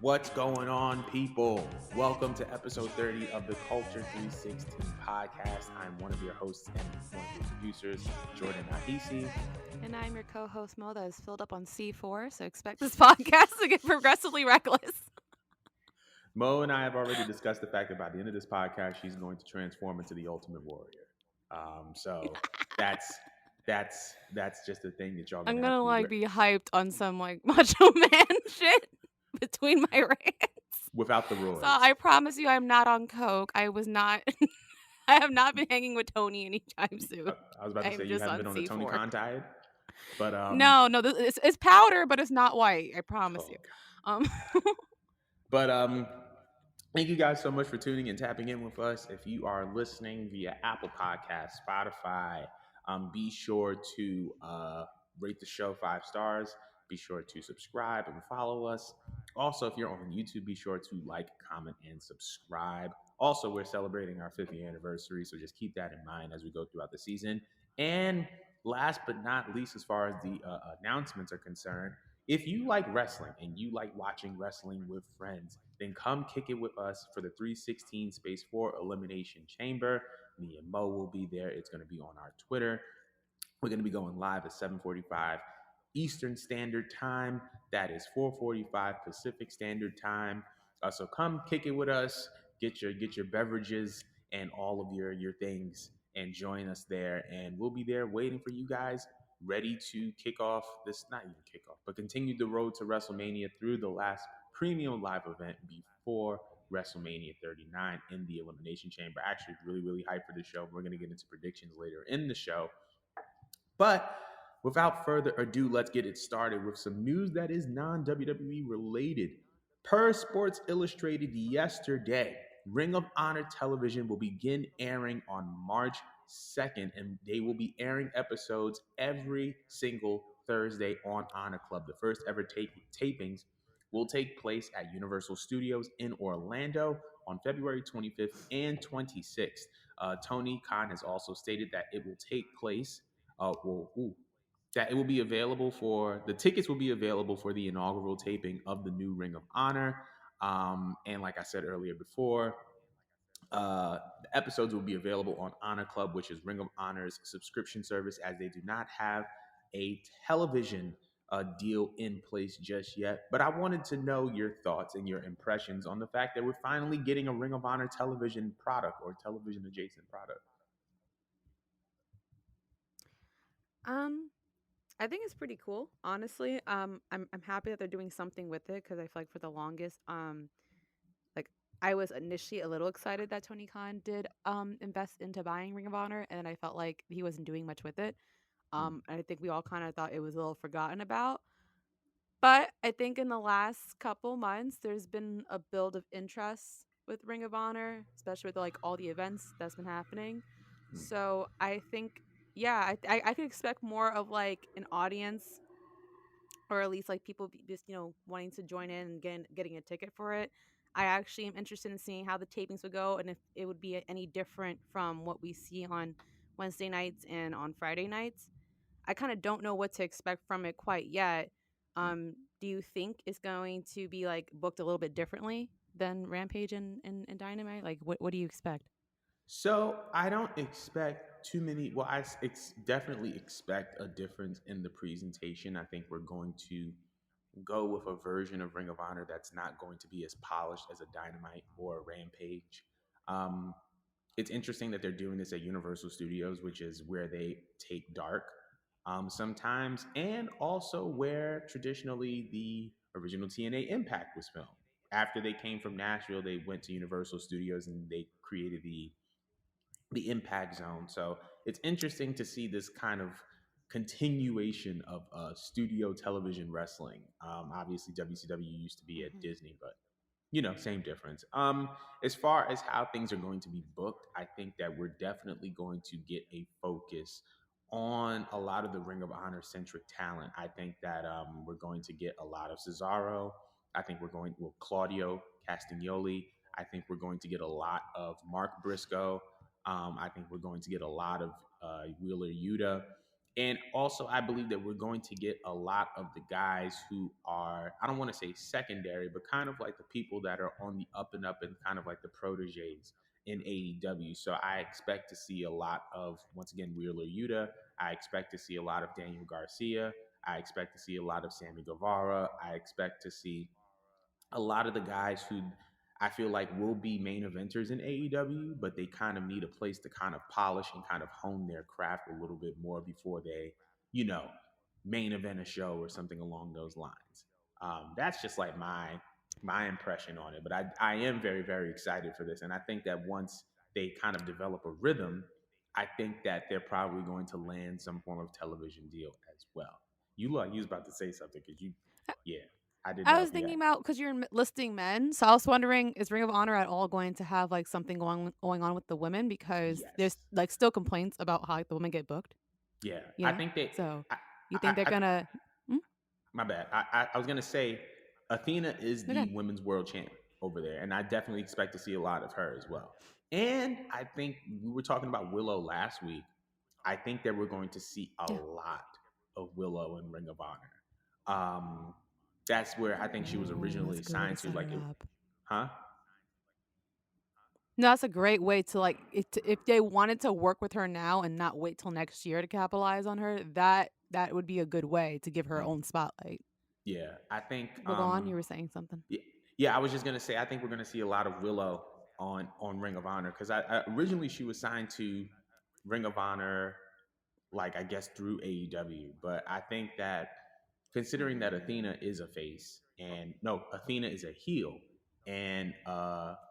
What's going on, people? Welcome to episode 30 of the Culture 316 podcast. I'm one of your hosts and one of your producers, Jordan Ahisi. And I'm your co host, Mo, that is filled up on C4, so expect this podcast to get progressively reckless. Mo and I have already discussed the fact that by the end of this podcast, she's going to transform into the Ultimate Warrior. So that's that's just a thing that y'all I'm gonna have gonna to be be hyped on some macho man shit between my rants. without the So roids. I promise you, I'm not on coke. I was not. I have not been hanging with Tony anytime soon. I was about to say I'm you just haven't on been on the Tony C4. Khan diet, but No, it's powder, but it's not white. I promise oh you. god. Um, But thank you guys so much for tuning and tapping in with us. If you are listening via Apple Podcasts, Spotify, be sure to rate the show 5 stars. Be sure to subscribe and follow us. Also, if you're on YouTube, be sure to like, comment, and subscribe. Also, we're celebrating our 50th anniversary, so just keep that in mind as we go throughout the season. And last but not least, as far as the announcements are concerned, if you like wrestling and you like watching wrestling with friends, then come kick it with us for the 316 Space 4 Elimination Chamber. Me and Mo will be there. It's going to be on our Twitter. We're going to be going live at 7:45 Eastern Standard Time. That is 4:45 Pacific Standard Time. So come kick it with us. Get your beverages and all of your things, and join us there. And we'll be there waiting for you guys, ready to kick off this, not even kick off, but continue the road to WrestleMania through the last premium live event before WrestleMania 39 in the Elimination Chamber. Actually, really hyped for this show. We're going to get into predictions later in the show. But without further ado, let's get it started with some news that is non WWE related. Per Sports Illustrated yesterday, Ring of Honor television will begin airing on March 2nd, and they will be airing episodes every single Thursday on Honor Club. The first ever tapings will take place at Universal Studios in Orlando on February 25th and 26th. Tony Khan has also stated that it will take place that it will be available for the tickets will be available for the inaugural taping of the new Ring of Honor. And like I said earlier before, the episodes will be available on Honor Club, which is Ring of Honor's subscription service, as they do not have a television deal in place just yet. But I wanted to know your thoughts and your impressions on the fact that we're finally getting a Ring of Honor television product or television adjacent product. um, I think it's pretty cool, honestly. I'm happy that they're doing something with it because I feel like for the longest, like I was initially a little excited that Tony Khan did invest into buying Ring of Honor, and I felt like he wasn't doing much with it. Mm. I think we all kind of thought it was a little forgotten about. But I think in the last couple months, there's been a build of interest with Ring of Honor, especially with like all the events that's been happening. Mm. So I think, yeah, I could expect more of like an audience, or at least like people just wanting to join in and getting a ticket for it. I actually am interested in seeing how the tapings would go and if it would be any different from what we see on Wednesday nights and on Friday nights. I kind of don't know what to expect from it quite yet. Do you think it's going to be like booked a little bit differently than Rampage and Dynamite? Like, what do you expect? So I don't expect too many. Well, definitely expect a difference in the presentation. I think we're going to go with a version of Ring of Honor that's not going to be as polished as a Dynamite or a Rampage. Um, it's interesting that they're doing this at Universal Studios, which is where they take dark sometimes, and also where traditionally the original TNA Impact was filmed. After they came from Nashville, they went to Universal Studios and they created the impact zone. So it's interesting to see this kind of continuation of studio television wrestling. Obviously, WCW used to be at Hmm. Disney, but same difference. As far as how things are going to be booked, I think that we're definitely going to get a focus on a lot of the Ring of Honor centric talent. I think that we're going to get a lot of Cesaro. I think Claudio Castagnoli. I think we're going to get a lot of Mark Briscoe. I think we're going to get a lot of Wheeler Yuta. And also, I believe that we're going to get a lot of the guys who are, I don't want to say secondary, but kind of like the people that are on the up and up and kind of like the proteges in AEW. So I expect to see a lot of, once again, Wheeler Yuta. I expect to see a lot of Daniel Garcia. I expect to see a lot of Sammy Guevara. I expect to see a lot of the guys who I feel like will be main eventers in AEW, but they kind of need a place to kind of polish and kind of hone their craft a little bit more before they, you know, main event a show or something along those lines. That's just like my impression on it. But I am very very excited for this, and I think that once they kind of develop a rhythm, I think that they're probably going to land some form of television deal as well. You was about to say something because you, yeah, I didn't I know was if you thinking had. about because you're listing men, so I was wondering, is Ring of Honor at all going to have like something going on with the women because there's Yes. like still complaints about how like, the women get booked, Yeah. you I know? think they. So I, you think they're I gonna? Mm, my bad. I was gonna say Athena is they're the good. women's world champ over there, and I definitely expect to see a lot of her as well. And I think we were talking about Willow last week. I think that we're going to see a Yeah. lot of Willow in Ring of Honor. Um, that's where I think she was Ooh, that's originally a good way to signed to. set Like, it it, up. huh? No, that's a great way to like if they wanted to work with her now and not wait till next year to capitalize on her. That would be a good way to give her Mm, own spotlight. yeah, I think. But go on, you were saying something. Yeah, yeah, I was just gonna say I think we're gonna see a lot of Willow on Ring of Honor because I originally she was signed to Ring of Honor, like I guess through AEW, but I think that considering that Athena is a face and no, Athena is a heel and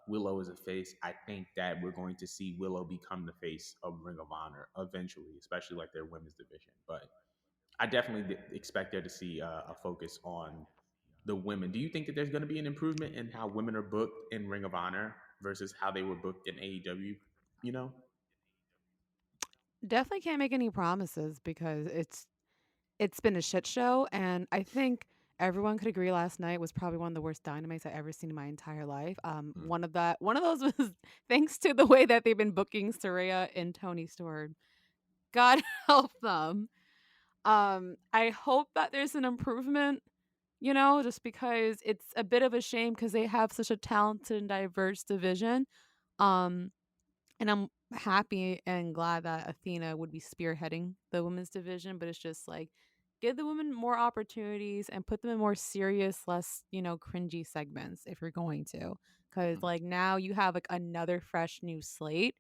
Willow is a face, I think that we're going to see Willow become the face of Ring of Honor eventually, especially like their women's division. But I definitely expect there to see a focus on the women. Do you think that there's going to be an improvement in how women are booked in Ring of Honor versus how they were booked in AEW? You know? Definitely can't make any promises because it's been a shit show, and I think everyone could agree last night was probably one of the worst dynamites I've ever seen in my entire life. Mm, One of those was thanks to the way that they've been booking Soraya and Tony Storm. God help them. I hope that there's an improvement, just because it's a bit of a shame because they have such a talented and diverse division. Um, and I'm happy and glad that Athena would be spearheading the women's division, but it's just like give the women more opportunities and put them in more serious, less, cringy segments if you're going to. Cause mm, like now you have like another fresh new slate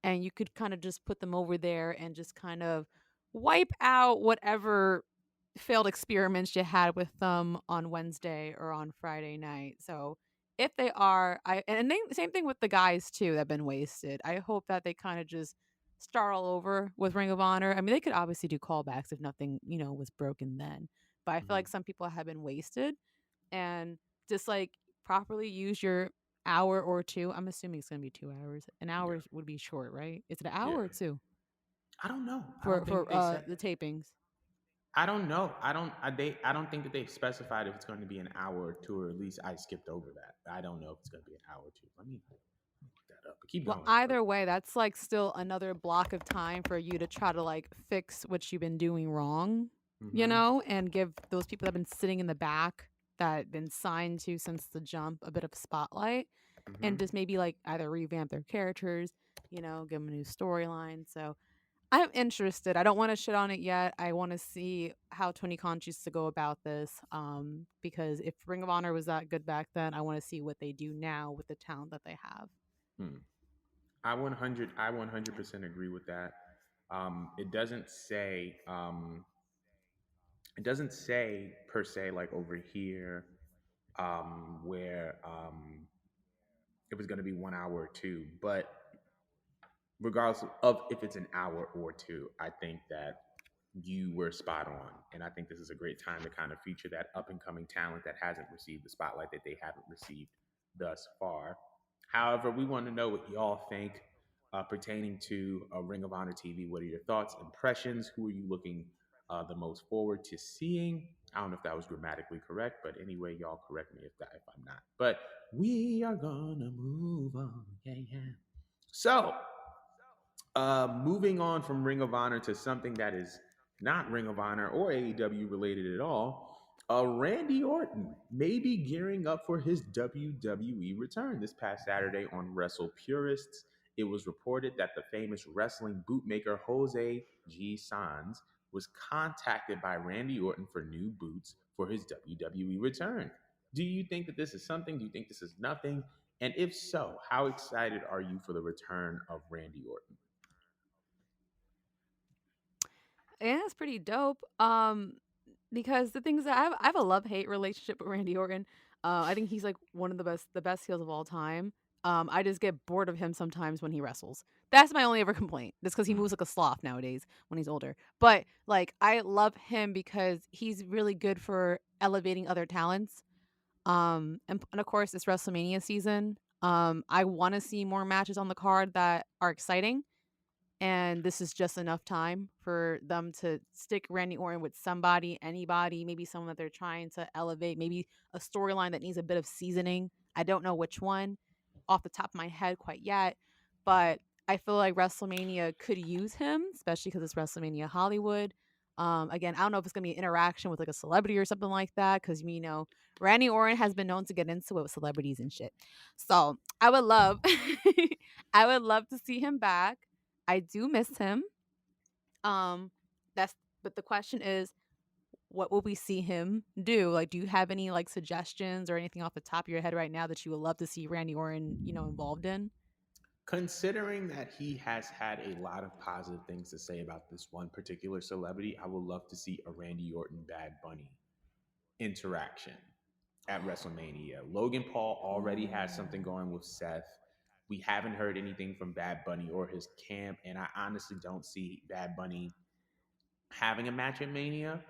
and you could kind of just put them over there and just kind of wipe out whatever failed experiments you had with them on Wednesday or on Friday night. So if they are, same thing with the guys too that have been wasted. I hope that they kind of just start all over with Ring of Honor. I mean, they could obviously do callbacks if nothing, was broken then. But I feel mm. like some people have been wasted and just like properly use your hour or two. I'm assuming it's gonna be 2 hours. An Yeah, hour would be short, right? Is it an yeah. hour or two I don't know. I for don't think that they said. the tapings? I don't know. I don't. I don't think that they've specified if it's going to be an hour or two, or at least I skipped over that. I don't know if it's going to be an hour or two. Let me look that up. But keep Well, going. either way, that's like still another block of time for you to try to like fix what you've been doing wrong, Mm-hmm. and give those people that have been sitting in the back that been signed to since the jump a bit of spotlight Mm-hmm. and just maybe like either revamp their characters, give them a new storyline. So I'm interested. I don't want to shit on it yet. I want to see how Tony Khan chooses to go about this. Because if Ring of Honor was that good back then, I want to see what they do now with the talent that they have. Hmm. I 100% agree with that. It doesn't say it doesn't say per se like over here where it was going to be 1 hour or two, but regardless of if it's an hour or two, I think that you were spot on. And I think this is a great time to kind of feature that up and coming talent that hasn't received the spotlight that they haven't received thus far. However, we want to know what y'all think pertaining to Ring of Honor TV. What are your thoughts, impressions? Who are you looking the most forward to seeing? I don't know if that was grammatically correct, but anyway, y'all correct me if I'm not. But we are gonna move on. Yeah, yeah. So Moving on from Ring of Honor to something that is not Ring of Honor or AEW related at all. Randy Orton may be gearing up for his WWE return this past Saturday on Wrestle Purists. It was reported that the famous wrestling bootmaker Jose G. Sanz was contacted by Randy Orton for new boots for his WWE return. Do you think that this is something? Do you think this is nothing? And if so, how excited are you for the return of Randy Orton? Yeah, it's pretty dope. Because the things that I have a love hate relationship with Randy Orton. I think he's like one of the best heels of all time. I just get bored of him sometimes when he wrestles. That's my only ever complaint. That's because he Mm. moves like a sloth nowadays when he's older. But like I love him because he's really good for elevating other talents. And of course it's WrestleMania season. I want to see more matches on the card that are exciting, and this is just enough time for them to stick Randy Orton with somebody, anybody, maybe someone that they're trying to elevate, maybe a storyline that needs a bit of seasoning. I don't know which one off the top of my head quite yet, but I feel like WrestleMania could use him, especially because it's WrestleMania Hollywood. Again, I don't know if it's gonna be an interaction with like a celebrity or something like that, because Randy Orton has been known to get into it with celebrities and shit. So I would love, I would love to see him back. I do miss him. Um, that's but the question is, what will we see him do? Like, do you have any like suggestions or anything off the top of your head right now that you would love to see Randy Orton, involved in? Considering that he has had a lot of positive things to say about this one particular celebrity, I would love to see a Randy Orton Bad Bunny interaction at WrestleMania. Logan Paul already has something Mm. going with Seth. We haven't heard anything from Bad Bunny or his camp, and I honestly don't see Bad Bunny having a match at Mania.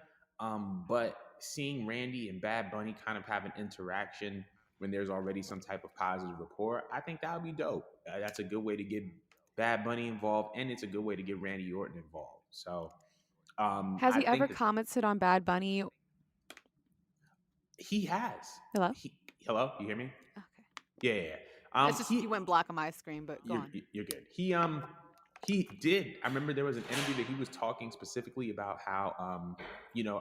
But seeing Randy and Bad Bunny kind of have an interaction when there's already some type of positive rapport, I think that would be dope. That's a good way to get Bad Bunny involved, and it's a good way to get Randy Orton involved. So Has I he ever think that commented on Bad Bunny? he has. Hello. He, hello, you hear me? Okay. Yeah, yeah, yeah. It's just you went black on my screen, but go You're on. you're good. He did. I remember there was an interview that he was talking specifically about how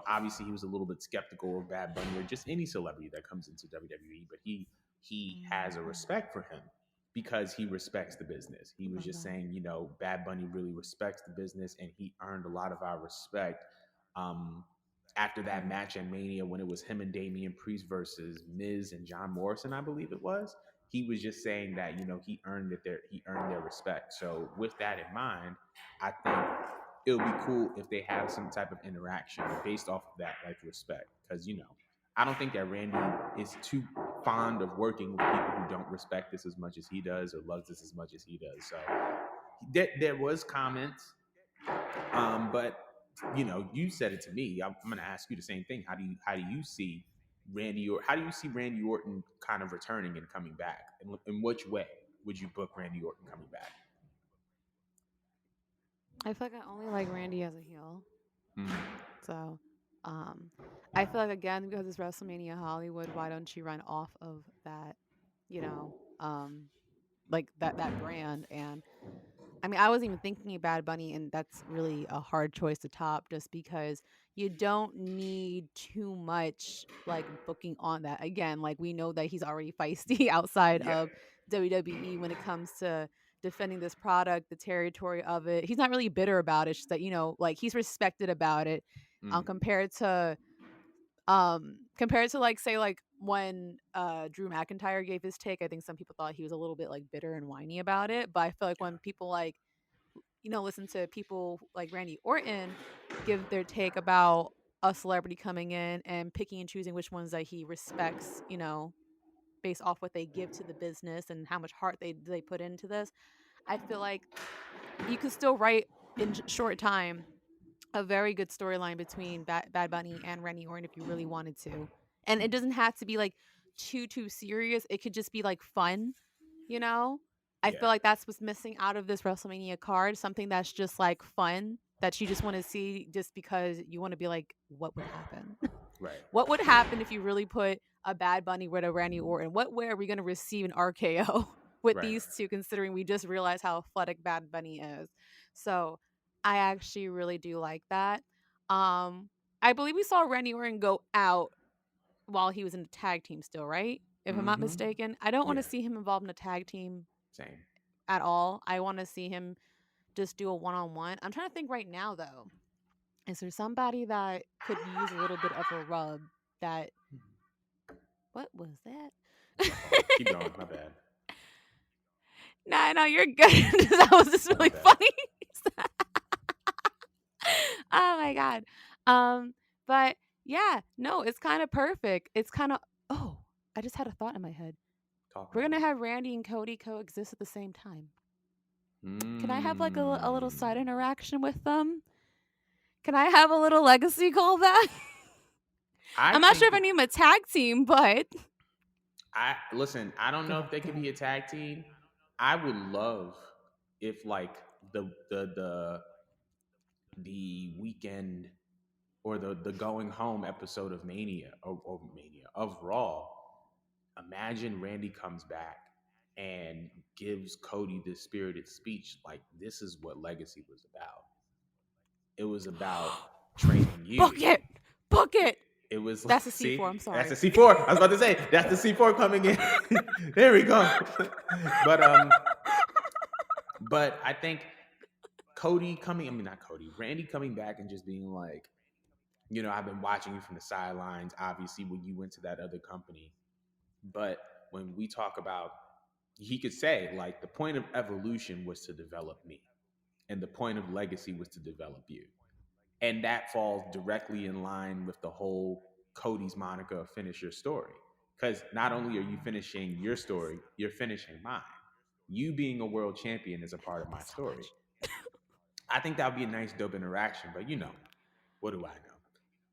obviously he was a little bit skeptical of Bad Bunny or just any celebrity that comes into WWE, but he has a Mm, respect for him because he respects the business. He was love just that. saying, Bad Bunny really respects the business and he earned a lot of our respect. Um, After that Mm. match at Mania when it was him and Damian Priest versus Miz and John Morrison, I believe it was, he was just saying that he earned their respect. So with that in mind, I think it would be cool if they have some type of interaction based off of that like respect, because I don't think that Randy is too fond of working with people who don't respect this as much as he does or loves this as much as he does. So there was comments, but you said it to me. I'm going to ask you the same thing. How do you see how do you see Randy Orton kind of returning and coming back? In which way would you book Randy Orton coming back? I feel like I only like Randy as a heel. Mm, So, um, I feel like again because it's WrestleMania Hollywood, why don't you run off of that, you know, um, like that brand? And I mean, I wasn't even thinking Bad Bunny, and that's really a hard choice to top, just because you don't need too much like booking on that. Again, like we know that he's already feisty outside yeah. of WWE when it comes to defending this product, the territory of it. He's not really bitter about it. It's just that like he's respected about it. Mm, Compared to like say like when Drew McIntyre gave his take, I think some people thought he was a little bit like bitter and whiny about it. But I feel like yeah. when people like listen to people like Randy Orton give their take about a celebrity coming in and picking and choosing which ones that he respects, based off what they give to the business and how much heart they put into this. I feel like you could still write in short time a very good storyline between Bad Bunny and Randy Orton if you really wanted to. And it doesn't have to be like too serious. It could just be like fun, you know? I Yeah. feel like that's what's missing out of this WrestleMania card, something that's just like fun that you just want to see just because you want to be like what would happen? Right. What would happen if you really put a Bad Bunny with a Randy Orton? What way are we going to receive an RKO? with Right. these two, considering we just realized how athletic Bad Bunny is. So I actually really do like that. Um, I believe we saw Randy Orton go out while he was in the tag team still, right? If I'm not Mm-hmm. mistaken. I don't want Yeah. to see him involved in a tag team Same. at all. I want to see him just do a one-on-one. I'm trying to think right now though. Is there somebody that could use a little bit of a rub that what was that? My fault. Keep going. My bad. Nah, no, you're good. That was just My really bad. funny. Oh my god. But yeah, no, it's kind of perfect. It's kind of oh, I just had a thought in my head. Talk We're to gonna me. have Randy and Cody coexist at the same time. Can I have like a little Mm. side interaction with them? Can I have a little legacy callback? I I'm not sure think if I need a tag team, but I listen. I don't know if go they could go. be a tag team. I would love if like the weekend or the going home episode of Mania or Mania of Raw. Imagine Randy comes back and gives Cody this spirited speech like this is what Legacy was about. It was about training Book you. it, book it. It was like, That's a see, C4. I'm that's sorry. the C4. I was about to say that's the C4 coming in. There we go. but but I think Cody coming, I mean not Cody, Randy coming back and just being like, I've been watching you from the sidelines, obviously when you went to that other company. But when we talk about, he could say like the point of evolution was to develop me, and the point of legacy was to develop you. And that falls directly in line with the whole Cody's moniker of finish your story. Because not only are you finishing your story, you're finishing mine. You being a world champion is a I part love of my that so story. much. I think that would be a nice, dope interaction. But what do I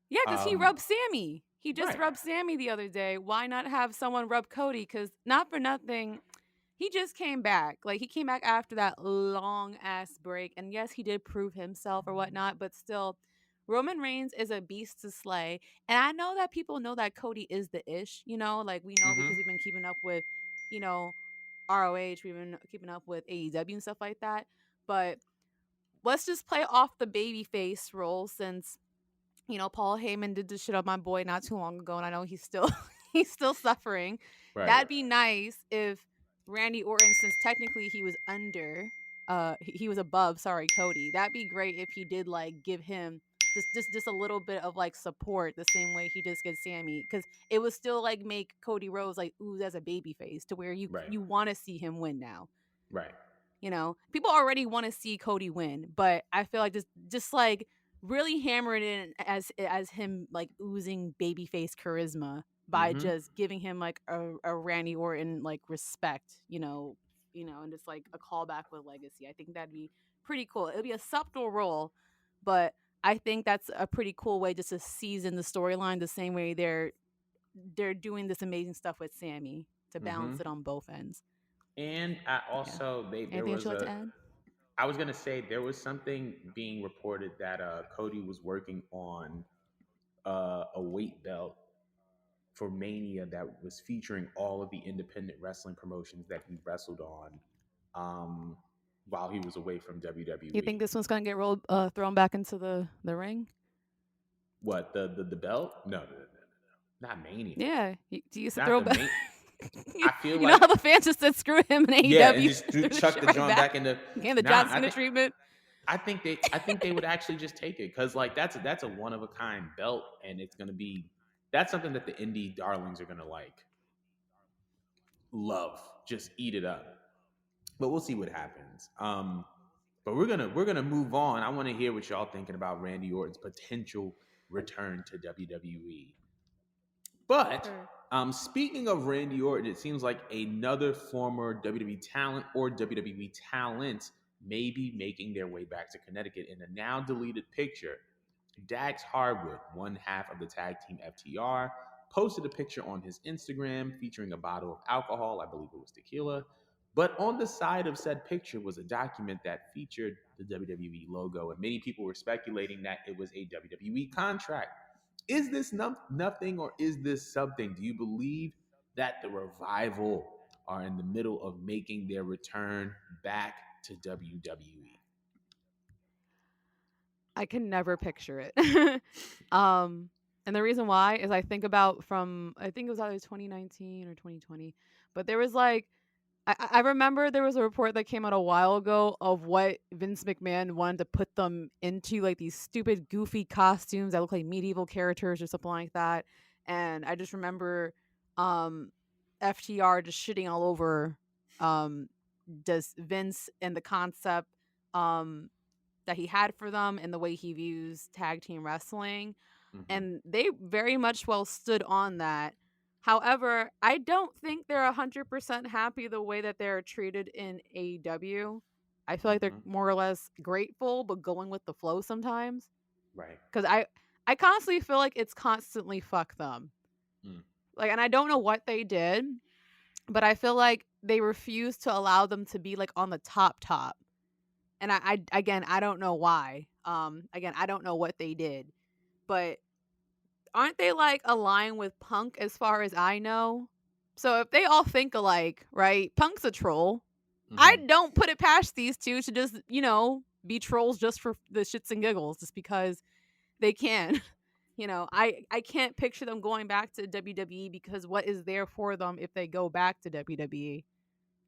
Yeah, know? because he rubbed Sammy. He just Right. rubbed Sammy the other day. Why not have someone rub Cody? Because not for nothing, he just came back. Like he came back after that long ass break, and yes, he did prove himself or whatnot. But still, Roman Reigns is a beast to slay. And I know that people know that Cody is the ish. Like we know Mm-hmm. because we've been keeping up with, you know, ROH. We've been keeping up with AEW and stuff like that. But let's just play off the baby face role since Paul Heyman did this shit on my boy not too long ago, and I know he's still he's still suffering. Right. That'd be nice if Randy Orton, since technically he was under, he was above, sorry, Cody. That'd be great if he did like give him just a little bit of like support the same way he just gives Sammy, because it would still like make Cody Rhodes like ooze as a baby face to where you Right. you want to see him win now. Right. People already want to see Cody win, but I feel like just like really hammer it in as him like oozing babyface charisma by Mm-hmm. just giving him like a Randy Orton like respect, and just like a callback with legacy. I think that'd be pretty cool. It'd be a subtle role, but I think that's a pretty cool way just to season the storyline the same way they're doing this amazing stuff with Sammy to Mm-hmm. balance it on both ends. And I Yeah. also there Anything else was you'd like a to add? I was gonna say there was something being reported that Cody was working on a weight belt for Mania that was featuring all of the independent wrestling promotions that he wrestled on um, while he was away from You think WWE. this one's gonna get thrown back into the ring? What the belt? No, not Mania. Yeah. Do you Not throw the back? main. you, I feel you know like how the fans just said screw him in yeah, and AEW, just threw the chuck shit the right joint back, back into. gave the Nah, John Cena treatment. I think they would actually just take it because like that's a one of a kind belt, and it's gonna be that's something that the indie darlings are gonna like love, just eat it up. But we'll see what happens. But we're gonna move on. I want to hear what y'all thinking about Randy Orton's potential return to WWE. But Sure. speaking of Randy Orton, it seems like another former WWE talent or WWE talent may be making their way back to Connecticut in a now deleted picture. Dax Harwood, one half of the tag team FTR, posted a picture on his Instagram featuring a bottle of alcohol, I believe it was tequila. But on the side of said picture was a document that featured the WWE logo, and many people were speculating that it was a WWE contract. Is this nothing or is this something? Do you believe that the revival are in the middle of making their return back to WWE? I can never picture it. um, and the reason why is I think about from I think it was either 2019 or 2020, but there was like I remember there was a report that came out a while ago of what Vince McMahon wanted to put them into, like these stupid, goofy costumes that look like medieval characters or something like that. And I just remember um, FTR just shitting all over just Vince and the concept um, that he had for them and the way he views tag team wrestling, Mm-hmm. and they very much well stood on that. However, I don't think they're 100% happy the way that they're treated in AEW. I feel like they're Mm-hmm. more or less grateful but going with the flow sometimes, Right. cuz I constantly feel like it's constantly fuck them. Mm. Like, and I don't know what they did, but I feel like they refuse to allow them to be like on the top. And I again, I don't know why. Again, I don't know what they did, but aren't they like aligned with Punk as far as I know? So if they all think alike, right? Punk's a troll. I Mm-hmm. don't put it past these two to just, be trolls just for the shits and giggles, just because they can. I can't picture them going back to WWE because what is there for them if they go back to WWE?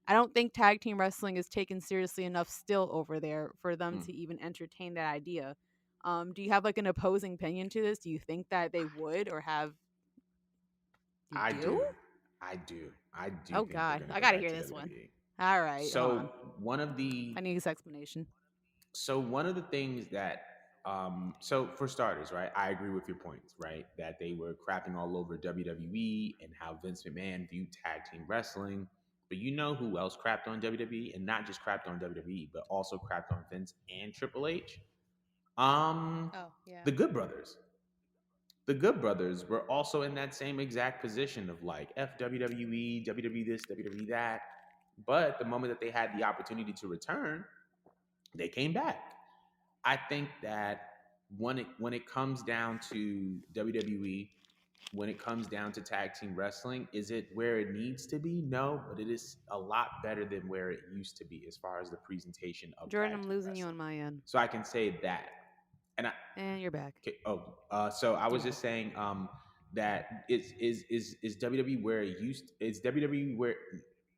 I don't think tag team wrestling is taken seriously enough still over there for them Mm. to even entertain that idea. Do you have like an opposing opinion to this? Do you think that they would or have? You I do? do. I do. I do Oh think they're God, going to I go gotta back hear to this one. WWE. All right, hold So on. one of the I need this explanation. one of the things that so for starters, right, I agree with your points, right, that they were crapping all over WWE and how Vince McMahon viewed tag team wrestling. But you know who else crapped on WWE, and not just crapped on WWE, but also crapped on Vince and Triple H? Um, Oh yeah. the Good Brothers. The Good Brothers were also in that same exact position of like F WWE, WWE this, WWE that. But the moment that they had the opportunity to return, they came back. I think that when it comes down to WWE, when it comes down to tag team wrestling, is it where it needs to be? No, but it is a lot better than where it used to be as far as the presentation of Jordan, tag I'm team losing you on wrestling. my end. So I can say that. And I, And you're back. okay, so I You're was back. just saying that is WWE where it used is WWE where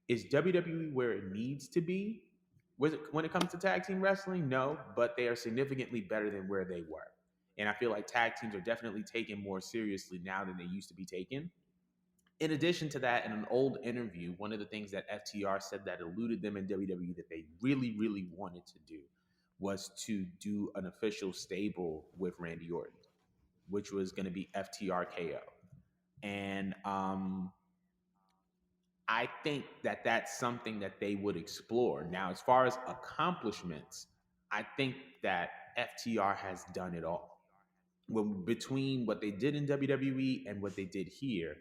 is WWE where it needs to be? Was it when it comes to tag team wrestling? No, but they are significantly better than where they were. And I feel like tag teams are definitely taken more seriously now than they used to be taken. In addition to that, in an old interview, one of the things that FTR said that eluded them in WWE that they really, really wanted to do was to do an official stable with Randy Orton, which was going to be FTRKO. And I think that that's something that they would explore. Now, as far as accomplishments, I think that FTR has done it all. When between what they did in WWE and what they did here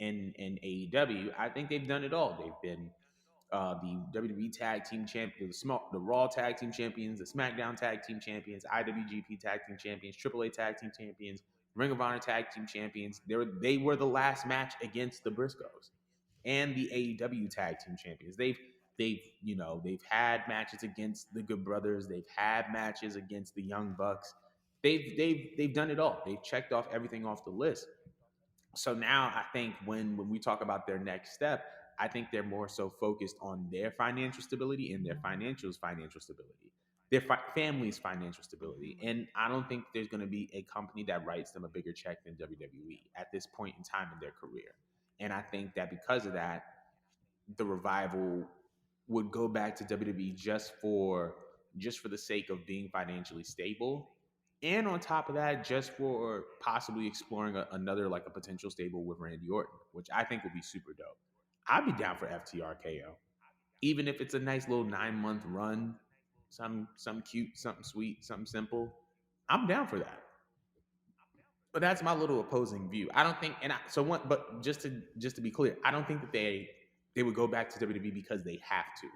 in AEW, I think they've done it all. They've been the WWE Tag Team Champions, the Raw Tag Team Champions, the SmackDown Tag Team Champions, IWGP Tag Team Champions, AAA Tag Team Champions, Ring of Honor Tag Team Champions. They were the last match against the Briscoes and the AEW Tag Team Champions. They've had matches against the Good Brothers. They've had matches against the Young Bucks. They've done it all. They've checked off everything off the list. So now I think when we talk about their next step, I think they're more so focused on their financial stability and their financial stability, their family's financial stability. And I don't think there's going to be a company that writes them a bigger check than WWE at this point in time in their career. And I think that because of that, the revival would go back to WWE just for the sake of being financially stable, and on top of that, just for possibly exploring another like a potential stable with Randy Orton, which I think would be super dope. I'd be down for FTRKO, even if it's a nice little 9 month run, some cute, something sweet, something simple. I'm down for that. But that's my little opposing view. I don't think, and I, so one, but just to be clear, I don't think that they would go back to WWE because they have to.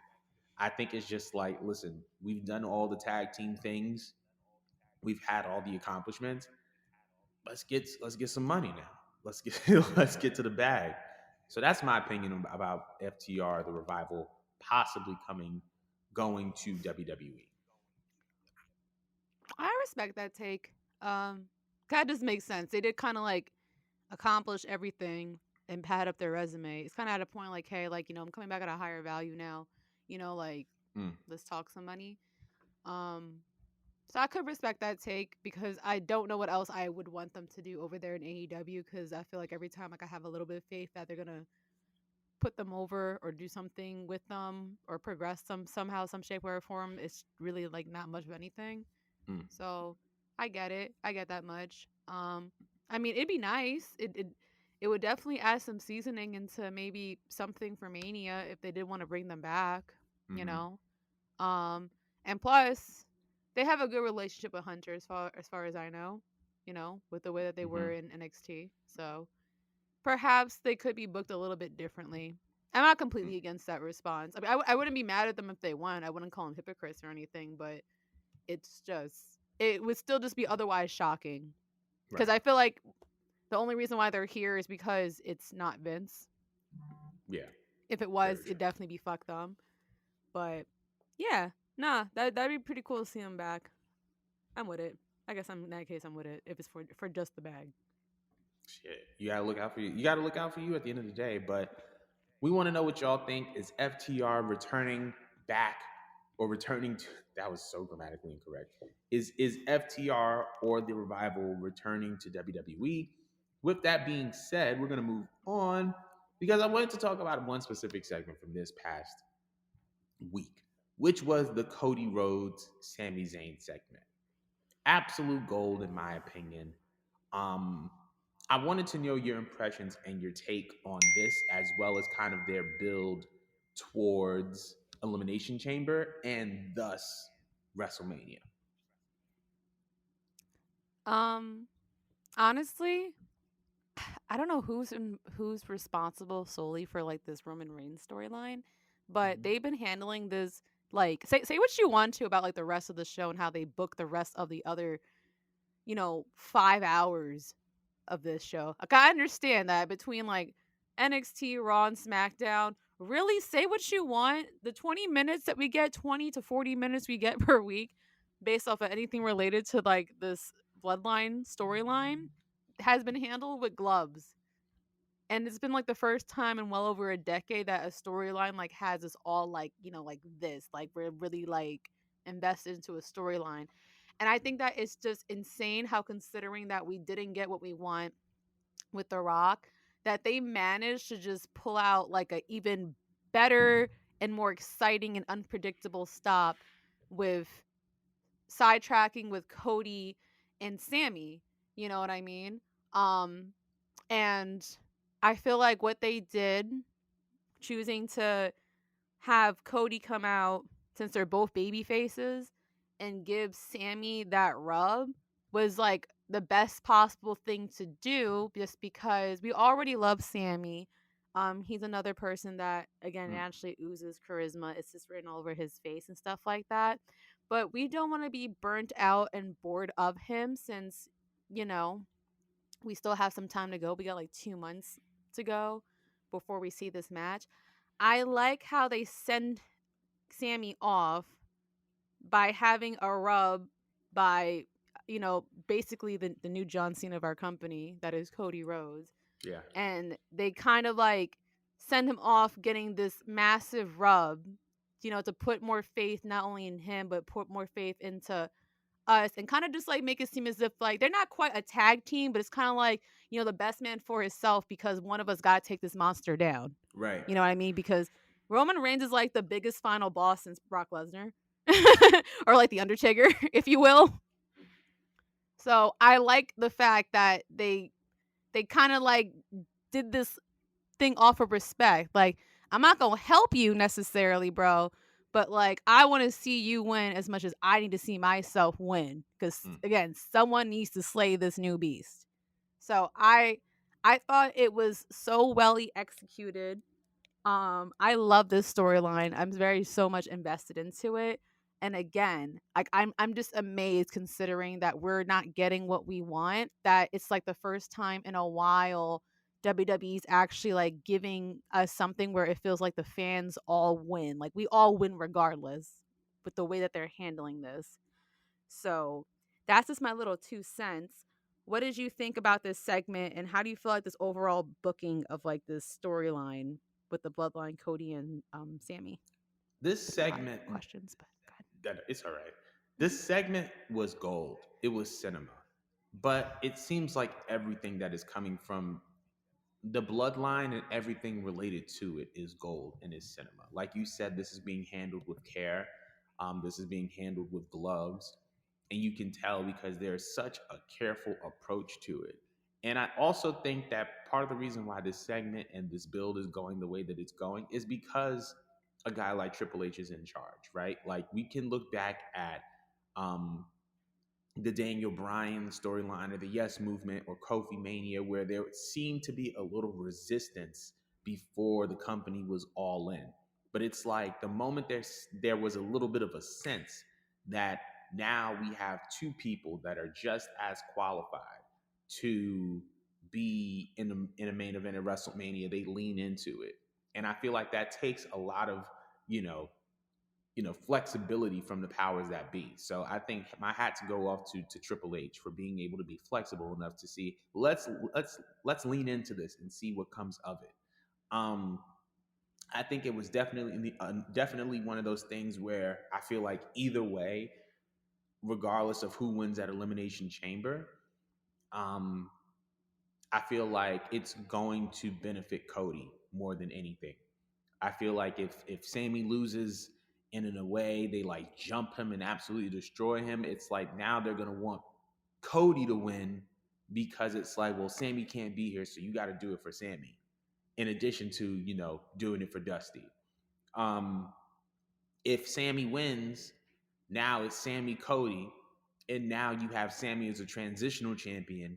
I think it's just like, listen, we've done all the tag team things, we've had all the accomplishments. Let's get some money now. Let's get let's get to the bag. So that's my opinion about FTR, the revival, possibly going to WWE. I respect that take. That just makes sense. They did kind of like accomplish everything and pad up their resume. It's kind of at a point like, hey, like, I'm coming back at a higher value now. Like, Mm, let's talk some money. Um, so I could respect that take because I don't know what else I would want them to do over there in AEW because I feel like every time like I have a little bit of faith that they're gonna put them over or do something with them or progress them somehow, some shape or form, it's really like not much of anything. mm, So I get it. I get that much. I mean, it'd be nice. It would definitely add some seasoning into maybe something for Mania if they did want to bring them back. You mm-hmm, know, um, and plus they have a good relationship with Hunter as far as I know. With the way that they mm-hmm, were in NXT. So perhaps they could be booked a little bit differently. I'm not mm, completely against that response. I mean, I wouldn't be mad at them if they won. I wouldn't call them hypocrites or anything, but it would still just be otherwise shocking because right. I feel like the only reason why they're here is because it's not Vince. Yeah, If it very was, true. it'd definitely be fuck them. But yeah, nah, that'd be pretty cool to see him back. I'm with it. I guess I'm in that case. I'm with it if it's for just the bag. Shit, you gotta look out for you. You gotta look out for you at the end of the day. But we want to know what y'all think. Is FTR returning back or returning to? That was so grammatically incorrect. Is FTR or the revival returning to WWE? With that being said, we're gonna move on because I wanted to talk about one specific segment from this past week, which was the Cody Rhodes Sami Zayn segment. Absolute gold in my opinion. Um, I wanted to know your impressions and your take on this, as well as kind of their build towards Elimination Chamber and thus WrestleMania. Um, honestly, I don't know who's responsible solely for like this Roman Reigns storyline, but they've been handling this like say what you want to about like the rest of the show and how they book the rest of the other 5 hours of this show. Like I understand that between like NXT, Raw, and SmackDown, really say what you want. The 20 minutes that we get, 20 to 40 minutes we get per week, based off of anything related to like this bloodline storyline, has been handled with gloves. And it's been like the first time in well over a decade that a storyline like has us all like like this, like we're really like invested into a storyline. And I think that it's just insane how, considering that we didn't get what we want with The Rock, that they managed to just pull out like a even better and more exciting and unpredictable stop with sidetracking with Cody and Sammy. You know what I mean? Um and I feel like what they did, choosing to have Cody come out, since they're both baby faces, and give Sammy that rub, was like the best possible thing to do just because we already love Sammy. He's another person that again Mm, naturally oozes charisma. It's just written all over his face and stuff like that. But we don't want to be burnt out and bored of him since, you know, we still have some time to go. We got like 2 months to go before we see this match. I like how they send Sammy off by having a rub by, basically the new John Cena of our company, that is Cody Rhodes. yeah. And they kind of like send him off getting this massive rub, to put more faith not only in him, but put more faith into us and kind of just like make it seem as if like they're not quite a tag team, but it's kind of like, the best man for himself because one of us got to take this monster down. Right. You know what I mean? Because Roman Reigns is like the biggest final boss since Brock Lesnar, or like the Undertaker, if you will. So I like the fact that they kind of like did this thing off of respect. Like, I'm not gonna help you necessarily, bro, but like I want to see you win as much as I need to see myself win. Because Mm, again, someone needs to slay this new beast. So I thought it was so well executed. I love this storyline. I'm very so much invested into it. And again, like I'm just amazed considering that we're not getting what we want. That it's like the first time in a while WWE's actually like giving us something where it feels like the fans all win. Like we all win regardless with the way that they're handling this. So that's just my little 2 cents. What did you think about this segment, and how do you feel like this overall booking of like this storyline with the Bloodline, Cody and Sammy? This A lot of segment, questions, but it's all right. go This segment was gold. It was cinema. But it seems like everything that is coming from the bloodline and everything related to it is gold and is cinema. Like you said, this is being handled with care. This is being handled with gloves. And you can tell because there's such a careful approach to it. And I also think that part of the reason why this segment and this build is going the way that it's going is because a guy like Triple H is in charge, right? Like we can look back at um, the Daniel Bryan storyline or the Yes Movement or Kofi Mania, where there seemed to be a little resistance before the company was all in. But it's like the moment there was a little bit of a sense that now we have two people that are just as qualified to be in a main event at WrestleMania. They lean into it, and I feel like that takes a lot of you know flexibility from the powers that be. So I think my hat to go off to Triple H for being able to be flexible enough to see let's lean into this and see what comes of it. Um, I think it was definitely one of those things where I feel like either way, regardless of who wins that elimination chamber, um, I feel like it's going to benefit Cody more than anything. I feel like if Sammy loses and in a way they like jump him and absolutely destroy him, it's like now they're gonna want Cody to win because it's like, well, Sammy can't be here, so you got to do it for Sammy. In addition to doing it for Dusty. Um, if Sammy wins, now it's Sammy Cody, and now you have Sammy as a transitional champion,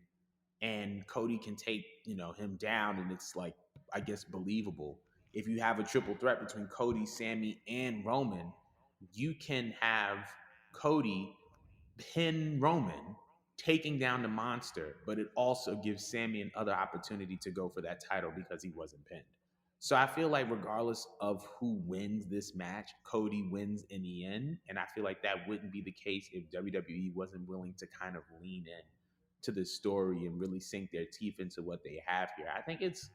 and Cody can take him down, and it's like I guess believable. If you have a triple threat between Cody, Sammy, and Roman, you can have Cody pin Roman, taking down the monster, but it also gives Sammy another opportunity to go for that title because he wasn't pinned. So I feel like regardless of who wins this match, Cody wins in the end. And I feel like that wouldn't be the case if WWE wasn't willing to kind of lean in to the story and really sink their teeth into what they have here. I think it's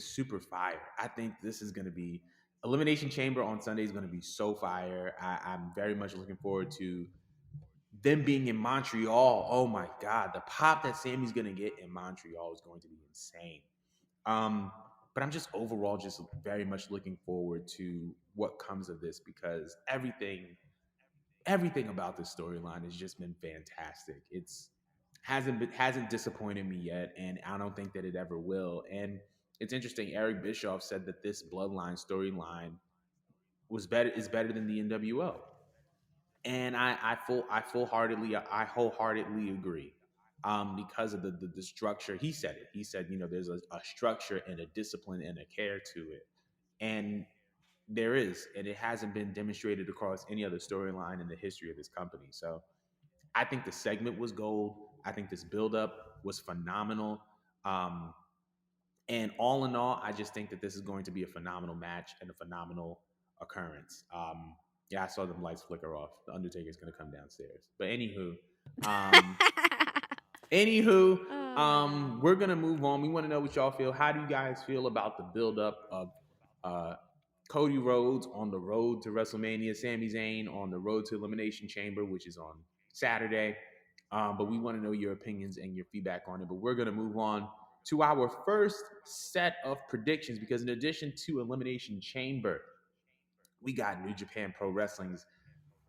super fire. I think this is going to be Elimination Chamber on Sunday is going to be so fire. I'm very much looking forward to them being in Montreal. Oh my God, the pop that Sammy's going to get in Montreal is going to be insane. Um, but I'm just overall just very much looking forward to what comes of this because everything about this storyline has just been fantastic. It's hasn't disappointed me yet, and I don't think that it ever will. And it's interesting. Eric Bischoff said that this Bloodline storyline was better is better than the NWO, and I wholeheartedly agree. Because of the structure, he said it. He said, there's a structure and a discipline and a care to it, and there is, and it hasn't been demonstrated across any other storyline in the history of this company. So I think the segment was gold. I think this buildup was phenomenal. Um, and all in all, I just think that this is going to be a phenomenal match and a phenomenal occurrence. Yeah, I saw the lights flicker off. The Undertaker's going to come downstairs. But um, Anywho, oh man. we're gonna move on. We want to know what y'all feel. How do you guys feel about the buildup of uh, Cody Rhodes on the road to WrestleMania, Sami Zayn on the road to Elimination Chamber, which is on Saturday? But we want to know your opinions and your feedback on it. But we're gonna move on to our first set of predictions because in addition to Elimination Chamber, we got New Japan Pro Wrestling's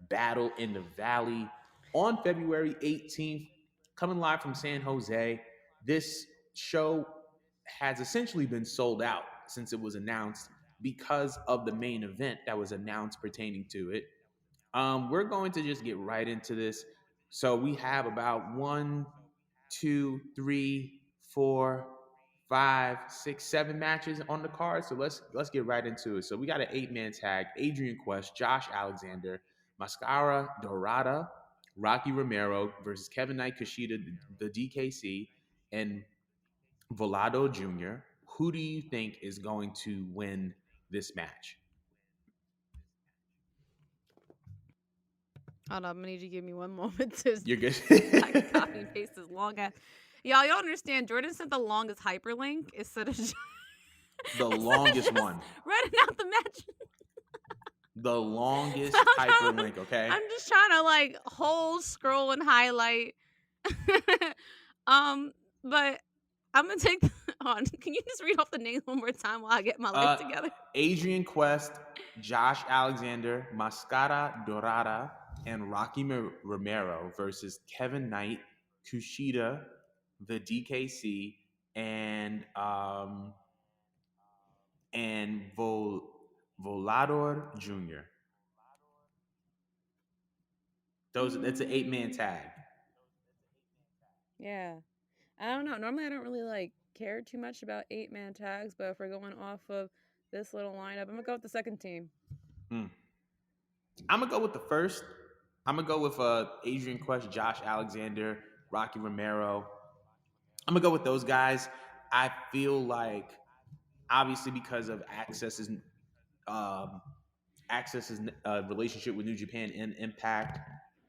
Battle in the Valley on February 18th, coming live from San Jose. This show has essentially been sold out since it was announced because of the main event that was announced pertaining to it. We're going to just get right into this. So we have about 1, 2, 3, 4, 5, 6, 7 matches on the card. So let's get right into it. So we got an 8-man tag: Adrian Quest, Josh Alexander, Mascara Dorada, Rocky Romero versus Kevin Knight, Kushida, the DKC, and Volado Jr. Who do you think is going to win this match? Hold on, I'm gonna need you to give me one moment to You're good. I can copy and paste as long as y'all. You don't understand. Jordan sent the longest hyperlink instead of The instead of longest just one. writing out the match. The So longest hyperlink, okay? I'm just trying to like whole scroll and highlight. um, but I'm gonna take on. Can you just read off the names one more time while I get my life Uh, together? Adrian Quest, Josh Alexander, Mascara Dorada, and Rocky Romero versus Kevin Knight, Kushida, the DKC, and Volador Jr. That's an 8-man tag. Yeah. I don't know. Normally, I don't really like care too much about 8-man tags, but if we're going off of this little lineup, I'm gonna go with the second team. Mm. I'm gonna go with the first. I'm gonna go with Adrian Quest, Josh Alexander, Rocky Romero. I'm gonna go with those guys. I feel like obviously because of um, Access's relationship with New Japan and Impact,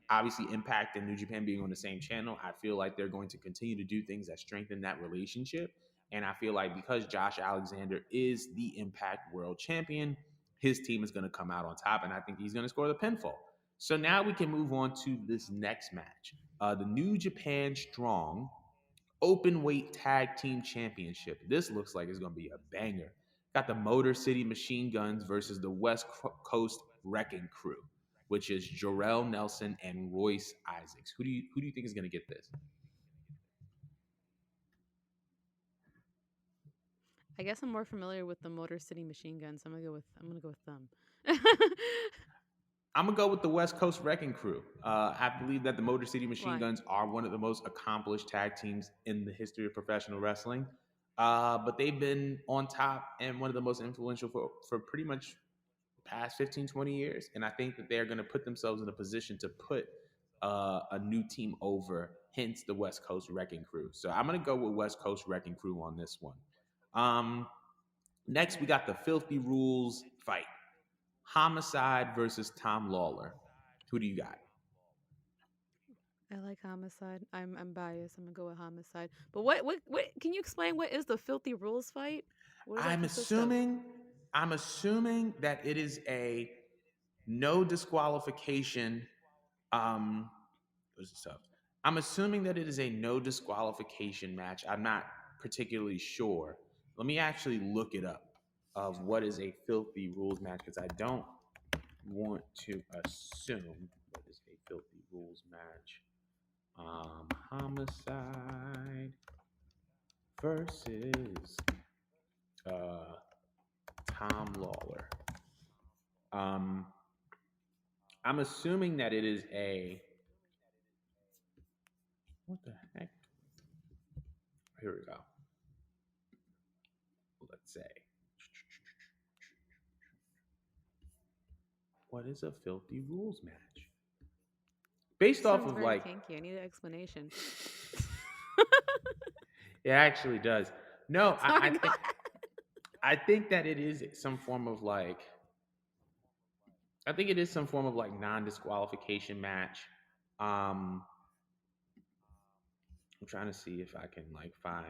obviously Impact and New Japan being on the same channel, I feel like they're going to continue to do things that strengthen that relationship. And I feel like because Josh Alexander is the Impact World Champion, his team is going to come out on top, and I think he's going to score the pinfall. So now we can move on to this next match, the New Japan Strong Open Weight Tag Team Championship. This looks like it's going to be a banger. Got the Motor City Machine Guns versus the West Coast Wrecking Crew, which is Jarrell Nelson and Royce Isaacs. Who do you think is going to get this? I guess I'm more familiar with the Motor City Machine Guns. I'm gonna go with them. I'm gonna go with the West Coast Wrecking Crew. I believe that the Motor City Machine Why? Guns are one of the most accomplished tag teams in the history of professional wrestling. But they've been on top and one of the most influential for pretty much past 15, 20 years. And I think that they're going to put themselves in a position to put a new team over, hence the West Coast Wrecking Crew. So I'm going to go with West Coast Wrecking Crew on this one. Next, we got the Filthy Rules fight. Homicide versus Tom Lawler. Who do you got? I like Homicide. I'm biased. I'm gonna go with Homicide. But what can you explain what is the Filthy Rules fight? What does that I'm consist of? assuming I'm assuming that it is a no disqualification. What's this up? I'm assuming that it is a no disqualification match. I'm not particularly sure. Let me actually look it up of what is a filthy rules match because I don't want to assume what is a filthy rules match. Homicide versus uh, Tom Lawler. Um, I'm assuming that it is a what the heck? Here we go. Let's say what is a filthy rules match? Based off Sounds of very like kinky. I need an explanation. it actually does. No, Sorry, go I think that it is some form of like I think it is some form of like non disqualification match. Um, I'm trying to see if I can like find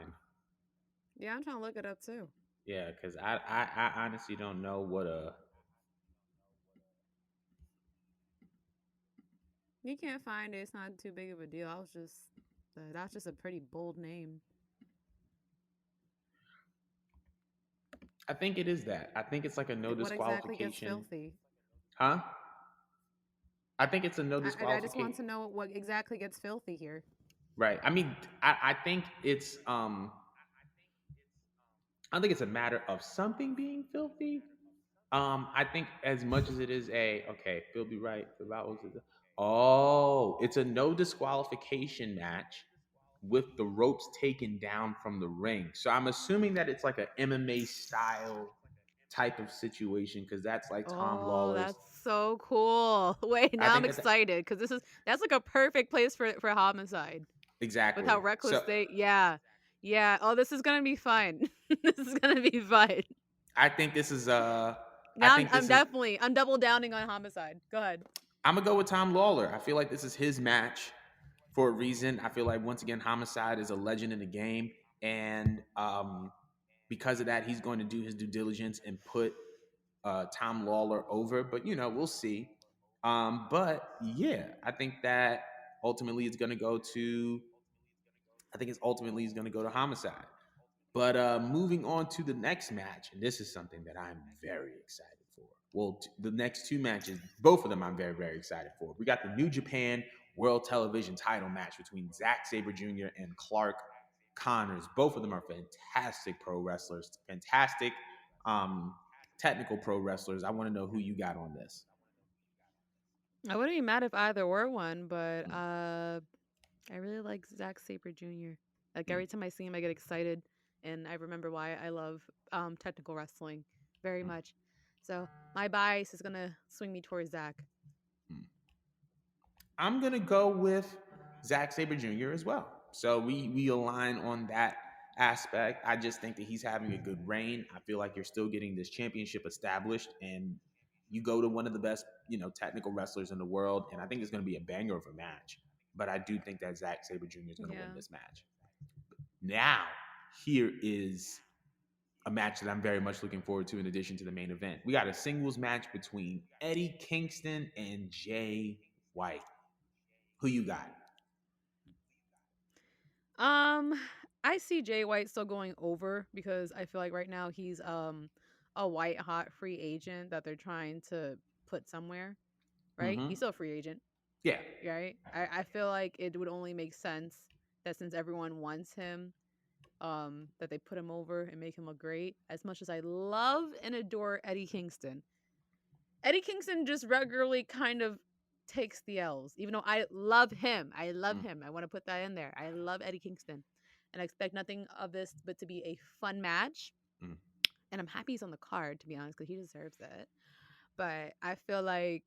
Yeah, I'm trying to look it up too. yeah, because I honestly don't know what a You can't find it. It's not too big of a deal. That's just a pretty bold name. I think it is that. I think it's like a no What exactly gets disqualification. filthy? Huh? I think it's a no I just want disqualification. to know what exactly gets filthy here. Right. I mean, I think I think it's a matter of something being filthy. I think as much as it is a okay, filthy right. Oh, it's a no disqualification match with the ropes taken down from the ring. So I'm assuming that it's like a MMA style type of situation because that's like Tom Oh, Lawler's. that's so cool. Wait, I now I'm think that excited because that's like a perfect place for homicide with exactly. how reckless So they yeah. Yeah. Oh, this is gonna be fun. This is gonna be fun. I think this is I Now think I'm this is definitely I'm double downing on homicide. Go ahead. I'm gonna go with Tom Lawler. I feel like this is his match for a reason. I feel like once again, Homicide is a legend in the game, and because of that, he's going to do his due diligence and put Tom Lawler over. But we'll see. But yeah, I think that ultimately it's going to go to. I think it's ultimately is going to go to Homicide. But moving on to the next match, and this is something that I'm very excited for. Well, the next two matches, both of them I'm very, very excited for. We got the New Japan World Television title match between Zack Sabre Jr. and Clark Connors. Both of them are fantastic pro wrestlers, fantastic um, technical pro wrestlers. I want to know who you got on this. I wouldn't be mad if either were one, but Mm, I really like Zack Sabre Jr. Like mm, every time I see him, I get excited, and I remember why I love technical wrestling very mm, much. So my bias is gonna swing me towards Zack. mm. I'm gonna go with Zack Sabre Jr. as well. So we align on that aspect. I just think that he's having a good reign. I feel like you're still getting this championship established, and you go to one of the best, technical wrestlers in the world, and I think it's gonna be a banger of a match. But I do think that Zack Sabre Jr. is gonna win Yeah. this match. Now, here is a match that I'm very much looking forward to in addition to the main event. We got a singles match between Eddie Kingston and Jay White. Who you got? Um, I see Jay White still going over because I feel like right now he's a white hot free agent that they're trying to put somewhere. Right? Mm-hmm. He's still a free agent. Yeah. Right? I feel like it would only make sense that since everyone wants him, that they put him over and make him look great. As much as I love and adore Eddie Kingston, Eddie Kingston just regularly kind of takes the L's. Even though I love him, I love Mm, him. I want to put that in there. I love Eddie Kingston, and I expect nothing of this but to be a fun match. mm, And I'm happy he's on the card, to be honest, because he deserves it. But I feel like,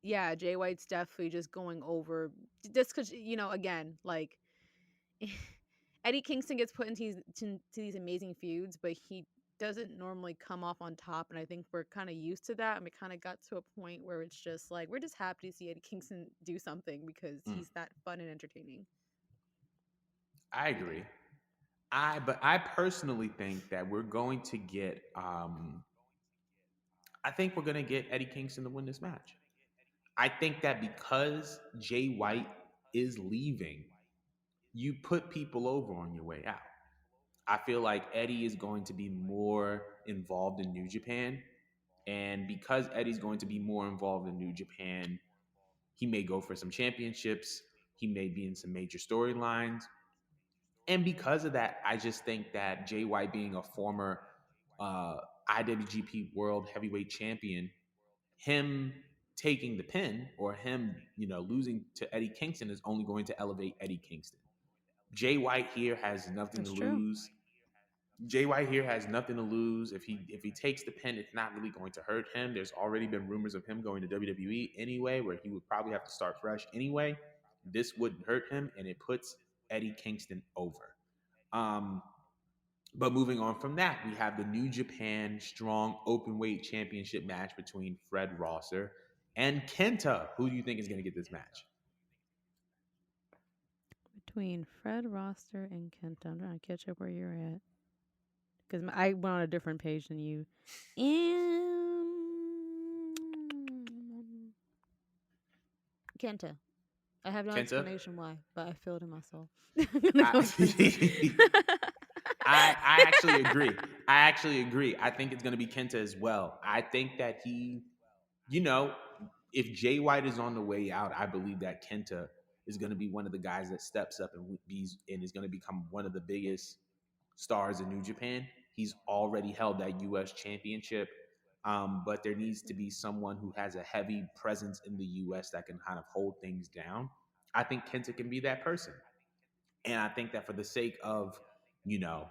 yeah, Jay White's definitely just going over just because, again, like Eddie Kingston gets put into to these amazing feuds, but he doesn't normally come off on top. And I think we're kind of used to that. And we kind of got to a point where it's just like, we're just happy to see Eddie Kingston do something because mm. he's that fun and entertaining. I agree. But I personally think that we're going to get I think we're gonna get Eddie Kingston to win this match. I think that because Jay White is leaving, you put people over on your way out. I feel like Eddie is going to be more involved in New Japan. And because Eddie's going to be more involved in New Japan, he may go for some championships. He may be in some major storylines. And because of that, I just think that Jay White being a former uh, IWGP World Heavyweight Champion, him taking the pin or him, losing to Eddie Kingston is only going to elevate Eddie Kingston. Jay White here has nothing to That's true. lose. Jay White here has nothing to lose. If he takes the pin, it's not really going to hurt him. There's already been rumors of him going to WWE anyway, where he would probably have to start fresh anyway. This wouldn't hurt him, and it puts Eddie Kingston over. Um, but moving on from that, we have the New Japan Strong Openweight Championship match between Fred Rosser and Kenta. Who do you think is going to get this match? Between Fred Roster and Kenta, I'm trying to catch up where you're at because I went on a different page than you. And Kenta. I have no Kenta? explanation why, but I feel it in my soul. I'm gonna go with Kenta. I, I actually agree. I actually agree. I think it's going to be Kenta as well. I think that you know, if Jay White is on the way out, I believe that Kenta is going to be one of the guys that steps up and is going to become one of the biggest stars in New Japan. He's already held that U.S. championship, but there needs to be someone who has a heavy presence in the U.S. that can kind of hold things down. I think Kenta can be that person. And I think that for the sake of, you know,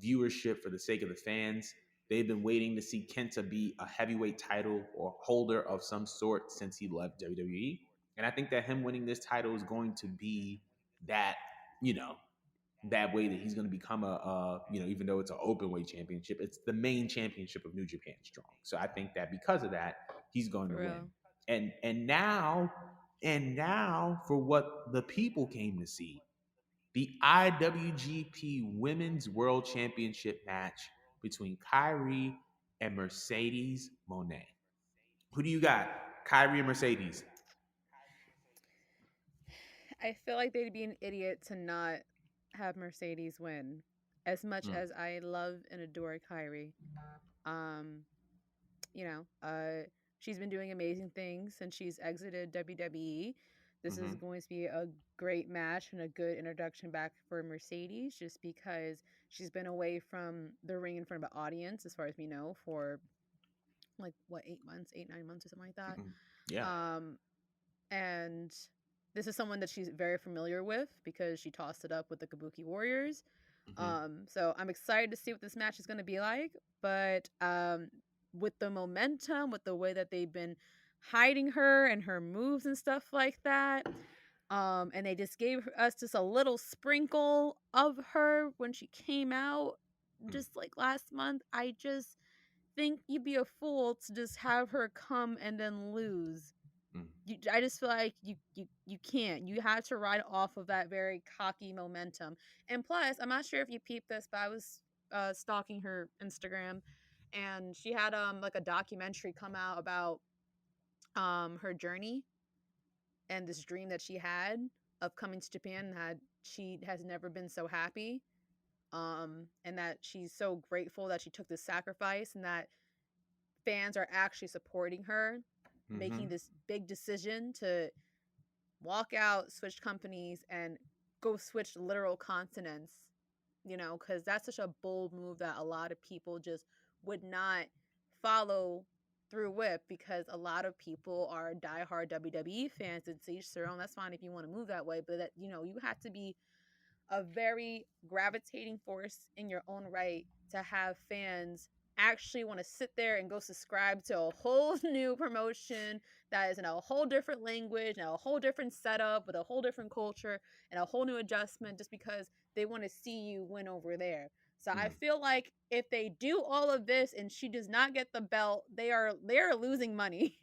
viewership, for the sake of the fans, they've been waiting to see Kenta be a heavyweight title or holder of some sort since he left WWE. And I think that him winning this title is going to be that, you know, that way that he's going to become even though it's an open weight championship, it's the main championship of New Japan Strong. So I think that because of that, he's going For to win. real. And now for what the people came to see, the IWGP Women's World Championship match between Kyrie and Mercedes Monet. Who do you got? Kyrie and Mercedes. I feel like they'd be an idiot to not have Mercedes win. As much Mm, as I love and adore Kyrie, um, you know, she's been doing amazing things since she's exited WWE. This is mm-hmm, going to be a great match and a good introduction back for Mercedes, just because she's been away from the ring in front of an audience, as far as we know, for like what 8 months, 8 9 months, or something like that. mm-hmm. Yeah. Um, and this is someone that she's very familiar with because she tossed it up with the Kabuki Warriors. Mm-hmm, So I'm excited to see what this match is going to be like. But with the momentum, with the way that they've been hiding her and her moves and stuff like that, and they just gave us just a little sprinkle of her when she came out just like last month. I just think you'd be a fool to just have her come and then lose. mm-hmm. I just feel like you can't. You have to ride off of that very cocky momentum. And plus, I'm not sure if you peeped this, but I was stalking her Instagram, and she had like a documentary come out about her journey and this dream that she had of coming to Japan, and had she has never been so happy. And that she's so grateful that she took this sacrifice, and that fans are actually supporting her Mm-hmm. making this big decision to walk out, switch companies, and go switch literal continents, because that's such a bold move that a lot of people just would not follow through with, because a lot of people are diehard WWE fans and each their own. That's fine if you want to move that way, but that you have to be a very gravitating force in your own right to have fans actually want to sit there and go subscribe to a whole new promotion that is in a whole different language and a whole different setup with a whole different culture and a whole new adjustment, just because they want to see you win over there. So I Mm. feel like if they do all of this and she does not get the belt, they are losing money.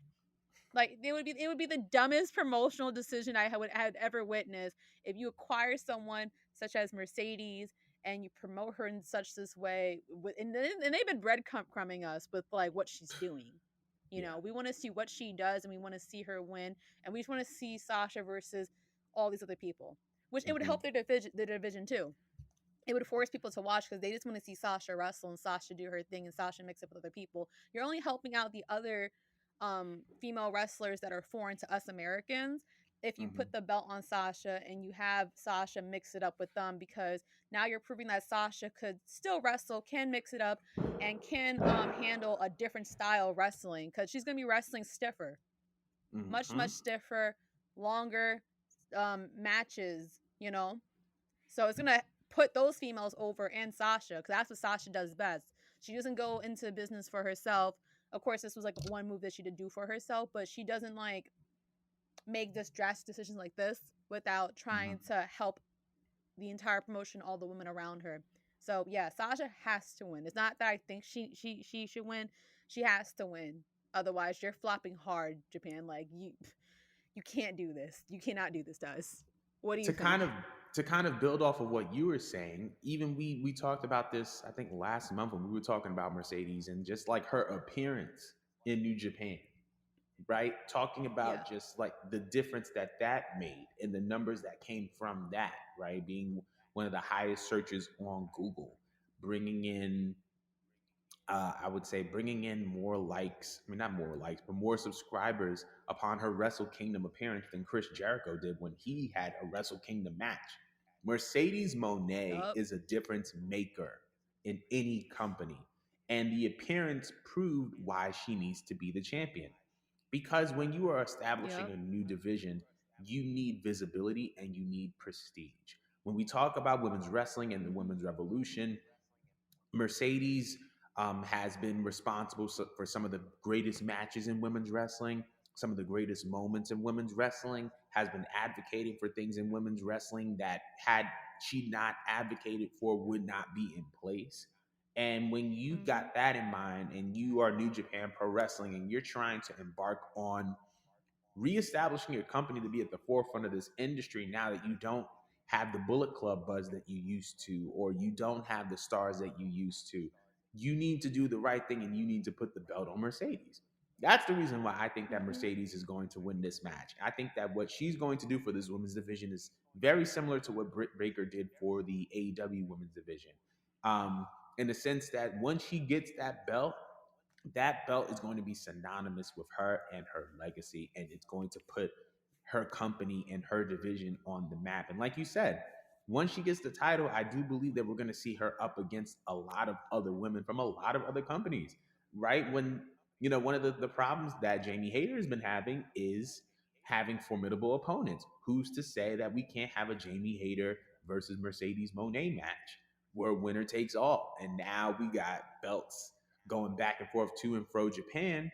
Like it would be the dumbest promotional decision I had ever witnessed. If you acquire someone such as Mercedes and you promote her in such this way, and they've been breadcrumbing us with like what she's doing. Yeah. We want to see what she does, and we want to see her win, and we just want to see Sasha versus all these other people, which it would Mm-hmm. help their division too. It would force people to watch because they just want to see Sasha wrestle and Sasha do her thing and Sasha mix up with other people. You're only helping out the other female wrestlers that are foreign to us Americans if you Mm-hmm. put the belt on Sasha and you have Sasha mix it up with them, because now you're proving that Sasha could still wrestle, can mix it up, and can handle a different style wrestling, because she's going to be wrestling stiffer, much, Mm-hmm. much stiffer, longer matches. So it's gonna put those females over and Sasha, because that's what Sasha does best. She doesn't go into business for herself. Of course, this was like one move that she did do for herself, but she doesn't like make this drastic decisions like this without Mm-hmm. trying to help the entire promotion, all the women around her. So yeah, Sasha has to win. It's not that I think she should win. She has to win. Otherwise, you're flopping hard, Japan. Like you can't do this. You cannot do this to us. What do you to kind think? of to kind of build off of what you were saying, even we talked about this, I think last month when we were talking about Mercedes and just like her appearance in New Japan, right? Talking Yeah. about just like the difference that made and the numbers that came from that, right? Being one of the highest searches on Google, bringing in I would say bringing in more likes, I mean, not more likes, but more subscribers upon her Wrestle Kingdom appearance than Chris Jericho did when he had a Wrestle Kingdom match. Mercedes Monet Yup. is a difference maker in any company. And the appearance proved why she needs to be the champion. Because when you are establishing Yep. a new division, you need visibility and you need prestige. When we talk about women's wrestling and the Mhm. women's revolution, Mercedes has been responsible for some of the greatest matches in women's wrestling, some of the greatest moments in women's wrestling, has been advocating for things in women's wrestling that had she not advocated for would not be in place. And when you Mm-hmm. got that in mind and you are New Japan Pro Wrestling and you're trying to embark on reestablishing your company to be at the forefront of this industry now that you don't have the Bullet Club buzz that you used to, or you don't have the stars that you used to, you need to do the right thing and you need to put the belt on Mercedes. That's the reason why I think that Mm-hmm. Mercedes is going to win this match. I think that what she's going to do for this women's division is very similar to what Britt Baker did for the AEW women's division. Um, in the sense that once she gets that belt is going to be synonymous with her and her legacy, and it's going to put her company and her division on the map. And like you said, once she gets the title, I do believe that we're going to see her up against a lot of other women from a lot of other companies, right? When, one of the problems that Jamie Hayter has been having is having formidable opponents. Who's to say that we can't have a Jamie Hayter versus Mercedes Moné match where winner takes all? And now we got belts going back and forth to and fro Japan.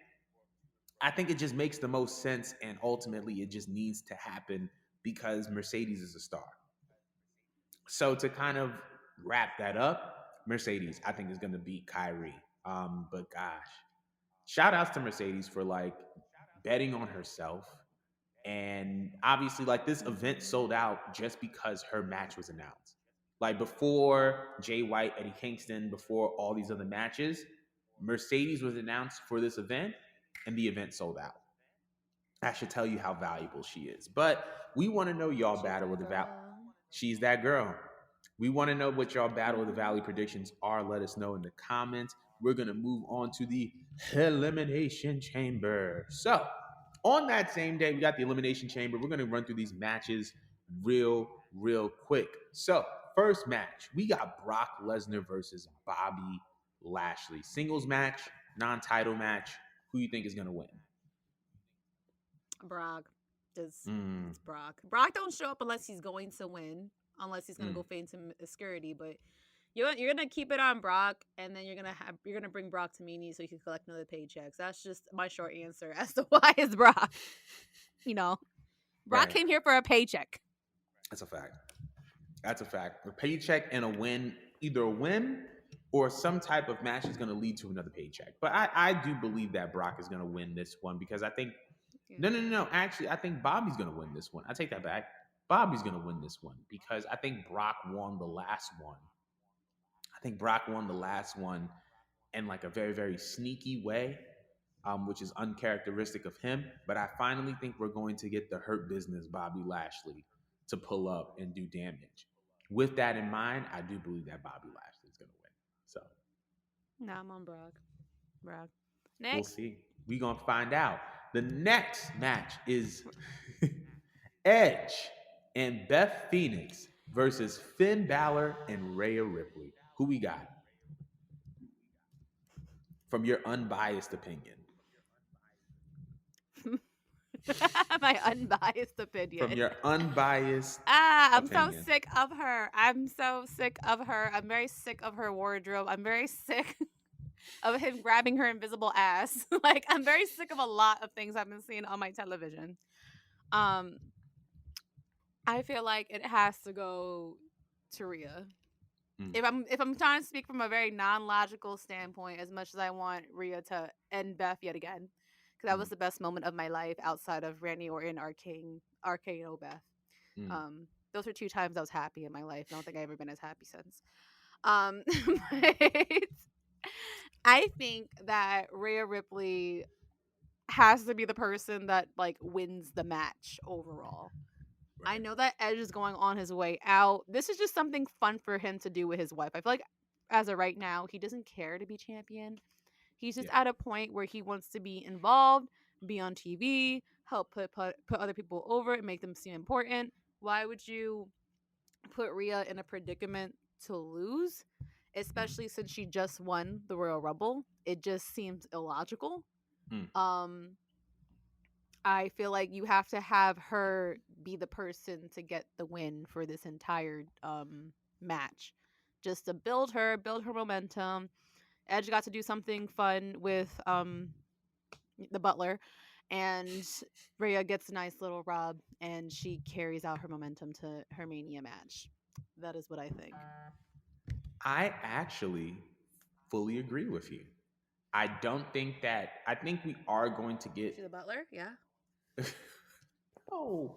I think it just makes the most sense, and ultimately it just needs to happen because Mercedes is a star. So to kind of wrap that up, Mercedes, I think, is going to beat Kyrie. But gosh, shout outs to Mercedes for like betting on herself. And obviously, like this event Mm-hmm. sold out just because her match was announced. Like before Jay White, Eddie Kingston, before all these other matches, Mercedes was announced for this event, and the event sold out. That should tell you how valuable she is. But we want to know y'all She's battle that of the Valley. girl. She's that girl. We want to know what y'all battle of the Mm-hmm. Valley predictions are. Let us know in the comments. We're going to move on to the Elimination Chamber. So, on that same day, we got the Elimination Chamber. We're going to run through these matches real quick. So, first match, we got Brock Lesnar versus Bobby Lashley. Singles match, non-title match. Who you think is going to win? Brock. Mm, It's Brock. Brock don't show up unless he's going to win, unless he's gonna mm. go feign some obscurity. But you're gonna keep it on Brock, and then you're gonna bring Brock to Meanie so he can collect another paychecks. That's just my short answer as to why it's Brock. You know, Brock Right. came here for a paycheck. That's a fact. That's a fact. A paycheck and a win, either a win or some type of match is going to lead to another paycheck. But I do believe that Brock is going to win this one because I think, Yeah. no. Actually, I think Bobby's going to win this one. I take that back. Bobby's going to win this one because I think Brock won the last one. I think Brock won the last one in like a very sneaky way, which is uncharacteristic of him. But I finally think we're going to get the Hurt Business Bobby Lashley to pull up and do damage. With that in mind, I do believe that Bobby Lashley is going to win. So Nah, I'm on Brock. Brock. we'll Next. see. We're going to find out. The next match is Edge and Beth Phoenix versus Finn Balor and Rhea Ripley. Who we got? From your unbiased opinion. My unbiased From opinion. your unbiased I'm so opinion. sick of her. I'm so sick of her. I'm very sick of her wardrobe. I'm very sick of him grabbing her invisible ass. Like I'm very sick of a lot of things I've been seeing on my television. Um, I feel like it has to go to Rhea. Mm, If I'm trying to speak from a very non-logical standpoint, as much as I want Rhea to end Beth yet again, because that mm, was the best moment of my life outside of Randy Orton, Arcane Beth. mm. Those were two times I was happy in my life. I don't think I've ever been as happy since. But I think that Rhea Ripley has to be the person that like wins the match overall. I Right. know that Edge is going on his way out. This is just something fun for him to do with his wife. I feel like as of right now, he doesn't care to be champion. He's just Yeah. at a point where he wants to be involved, be on TV, help put other people over and make them seem important. Why would you put Rhea in a predicament to lose, Mm, especially since she just won the Royal Rumble? It just seems illogical. mm, Um, I feel like you have to have her be the person to get the win for this entire match, just to build her momentum. Edge got to do something fun with the Butler, and Rhea gets a nice little rub, and she carries out her momentum to her Mania match. That is what I think. I actually fully agree with you. I don't think that. I think we are going to get. She the butler? Yeah. Oh,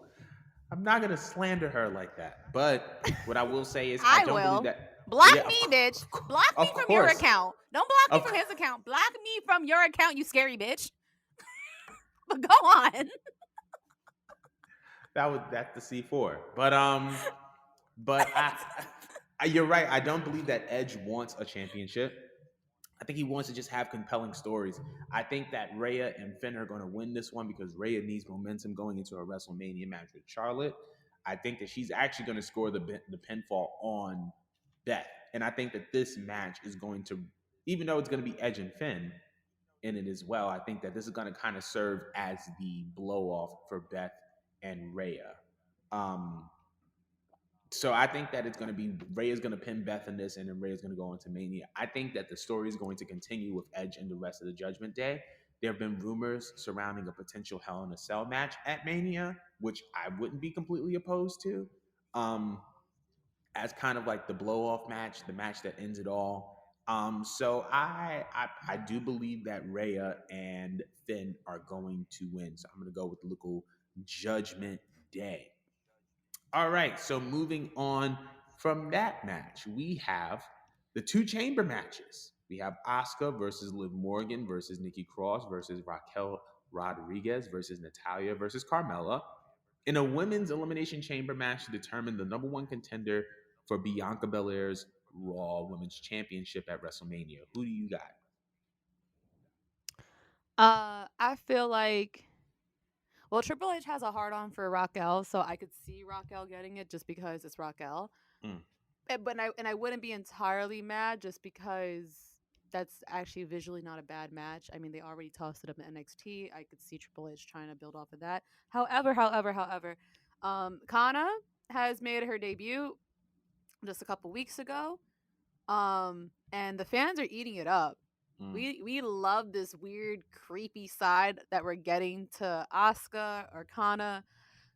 I'm not gonna slander her like that. But what I will say is, I I don't believe will. that. Block Yeah, me, bitch. Block me of from your course, account. Don't block me of from his account. Block me from your account, you scary bitch. But go on. that's the C4. But you're right. I don't believe that Edge wants a championship. I think he wants to just have compelling stories. I think that Rhea and Finn are going to win this one because Rhea needs momentum going into a WrestleMania match with Charlotte. I think that she's actually going to score the pinfall on Beth, and I think that this match is going to, even though it's going to be Edge and Finn in it as well, I think that this is going to kind of serve as the blow off for Beth and Rhea. Um, so I think that it's going to be Ray is going to pin Beth in this, and then Ray is going to go into Mania. I think that the story is going to continue with Edge and the rest of the Judgment Day. There have been rumors surrounding a potential Hell in a Cell match at Mania, which I wouldn't be completely opposed to, um, as kind of like the blow off match, the match that ends it all. So I do believe that Rhea and Finn are going to win. So I'm going to go with the local Judgment Day. All right, so moving on from that match, we have the two chamber matches. We have Asuka versus Liv Morgan versus Nikki Cross versus Raquel Rodriguez versus Natalia versus Carmella in a women's elimination chamber match to determine the number one contender for Bianca Belair's Raw Women's Championship at WrestleMania. Who do you got? I feel like well, Triple H has a hard on for Raquel, so I could see Raquel getting it just because it's Raquel. Mm, But I wouldn't be entirely mad just because that's actually visually not a bad match. I mean, they already tossed it up in NXT. I could see Triple H trying to build off of that. However, Kana has made her debut just a couple weeks ago. And the fans are eating it up. mm, We love this weird, creepy side that we're getting to Asuka or Kana.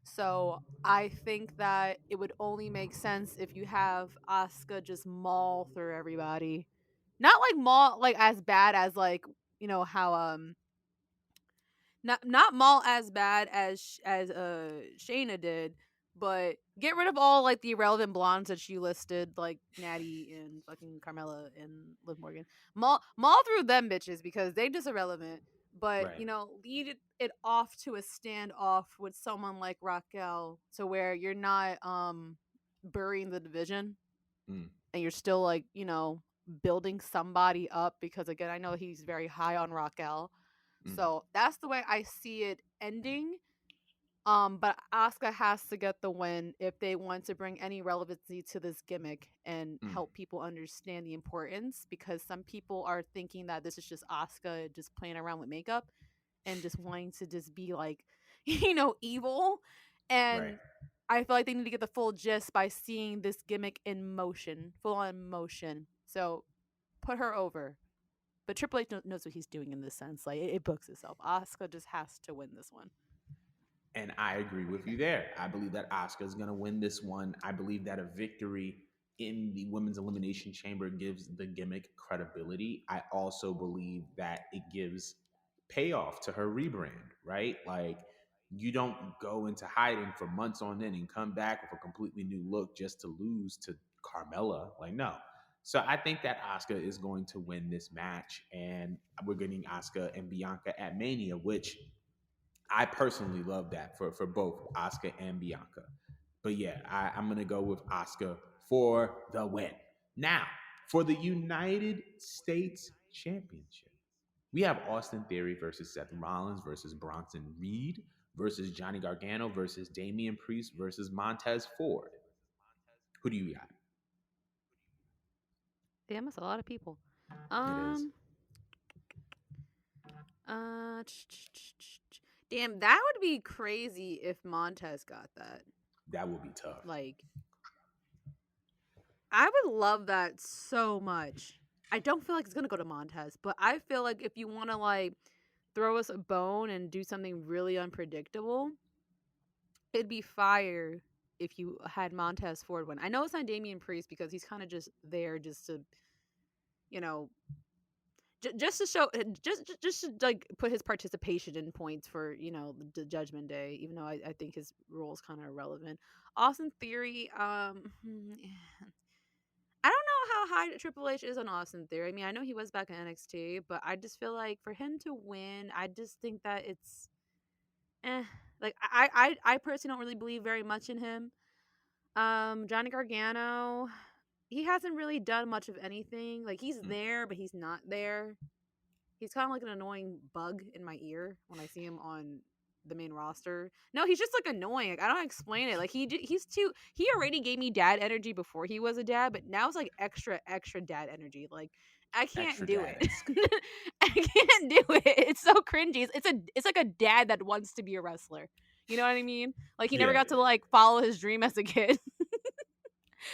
So I think that it would only make sense if you have Asuka just maul through everybody. Not like maul like as bad as like how not Maul as bad as Shayna did, but get rid of all like the irrelevant blondes that she listed, like Natty and fucking Carmella and Liv Morgan. Maul through them bitches because they just irrelevant. But right. lead it off to a standoff with someone like Raquel, to where you're not burying the division Mm, and you're still like building somebody up, because again I know he's very high on Raquel. mm, So that's the way I see it ending. But Asuka has to get the win if they want to bring any relevancy to this gimmick and mm, help people understand the importance, because some people are thinking that this is just Asuka just playing around with makeup and just wanting to just be like, evil. right. And I feel like they need to get the full gist by seeing this gimmick in motion, full on motion. So put her over. But Triple H knows what he's doing in this sense. Like it books itself. Asuka just has to win this one. And I agree with you there. I believe that Asuka is going to win this one. I believe that a victory in the women's elimination chamber gives the gimmick credibility. I also believe that it gives payoff to her rebrand, right? Like, you don't go into hiding for months on end and come back with a completely new look just to lose to Carmella. Like, no. So I think that Asuka is going to win this match, and we're getting Asuka and Bianca at Mania, which I personally love that for both Oscar and Bianca. But yeah, I'm gonna go with Oscar for the win. Now, for the United States Championship, we have Austin Theory versus Seth Rollins versus Bronson Reed versus Johnny Gargano versus Damian Priest versus Montez Ford. Who do you got? Damn, that's a lot of people. It is. Um, uh, damn, that would be crazy if Montez got that. That will be tough. Like, I would love that so much. I don't feel like it's gonna go to Montez, but I feel like if you want to like throw us a bone and do something really unpredictable, it'd be fire if you had Montez Ford win. I know it's not Damian Priest because he's kind of just there just to, you know, just to show, just to like put his participation in points for the Judgment Day. Even though I think his role is kind of irrelevant. Austin Theory, I don't know how high Triple H is on Austin Theory. I mean, I know he was back in NXT, but I just feel like for him to win, I just think that it's like I personally don't really believe very much in him. Johnny Gargano, he hasn't really done much of anything. Like he's Mm. there, but he's not there. He's kind of like an annoying bug in my ear when I see him on the main roster. No, he's just like annoying. Like, I don't explain it. Like he's too. He already gave me dad energy before he was a dad, but now it's like extra dad energy. Like I can't Extra do it. dad-esque. I can't do it. It's so cringy. It's like a dad that wants to be a wrestler. You know what I mean? Like he never Yeah, got to like follow his dream as a kid.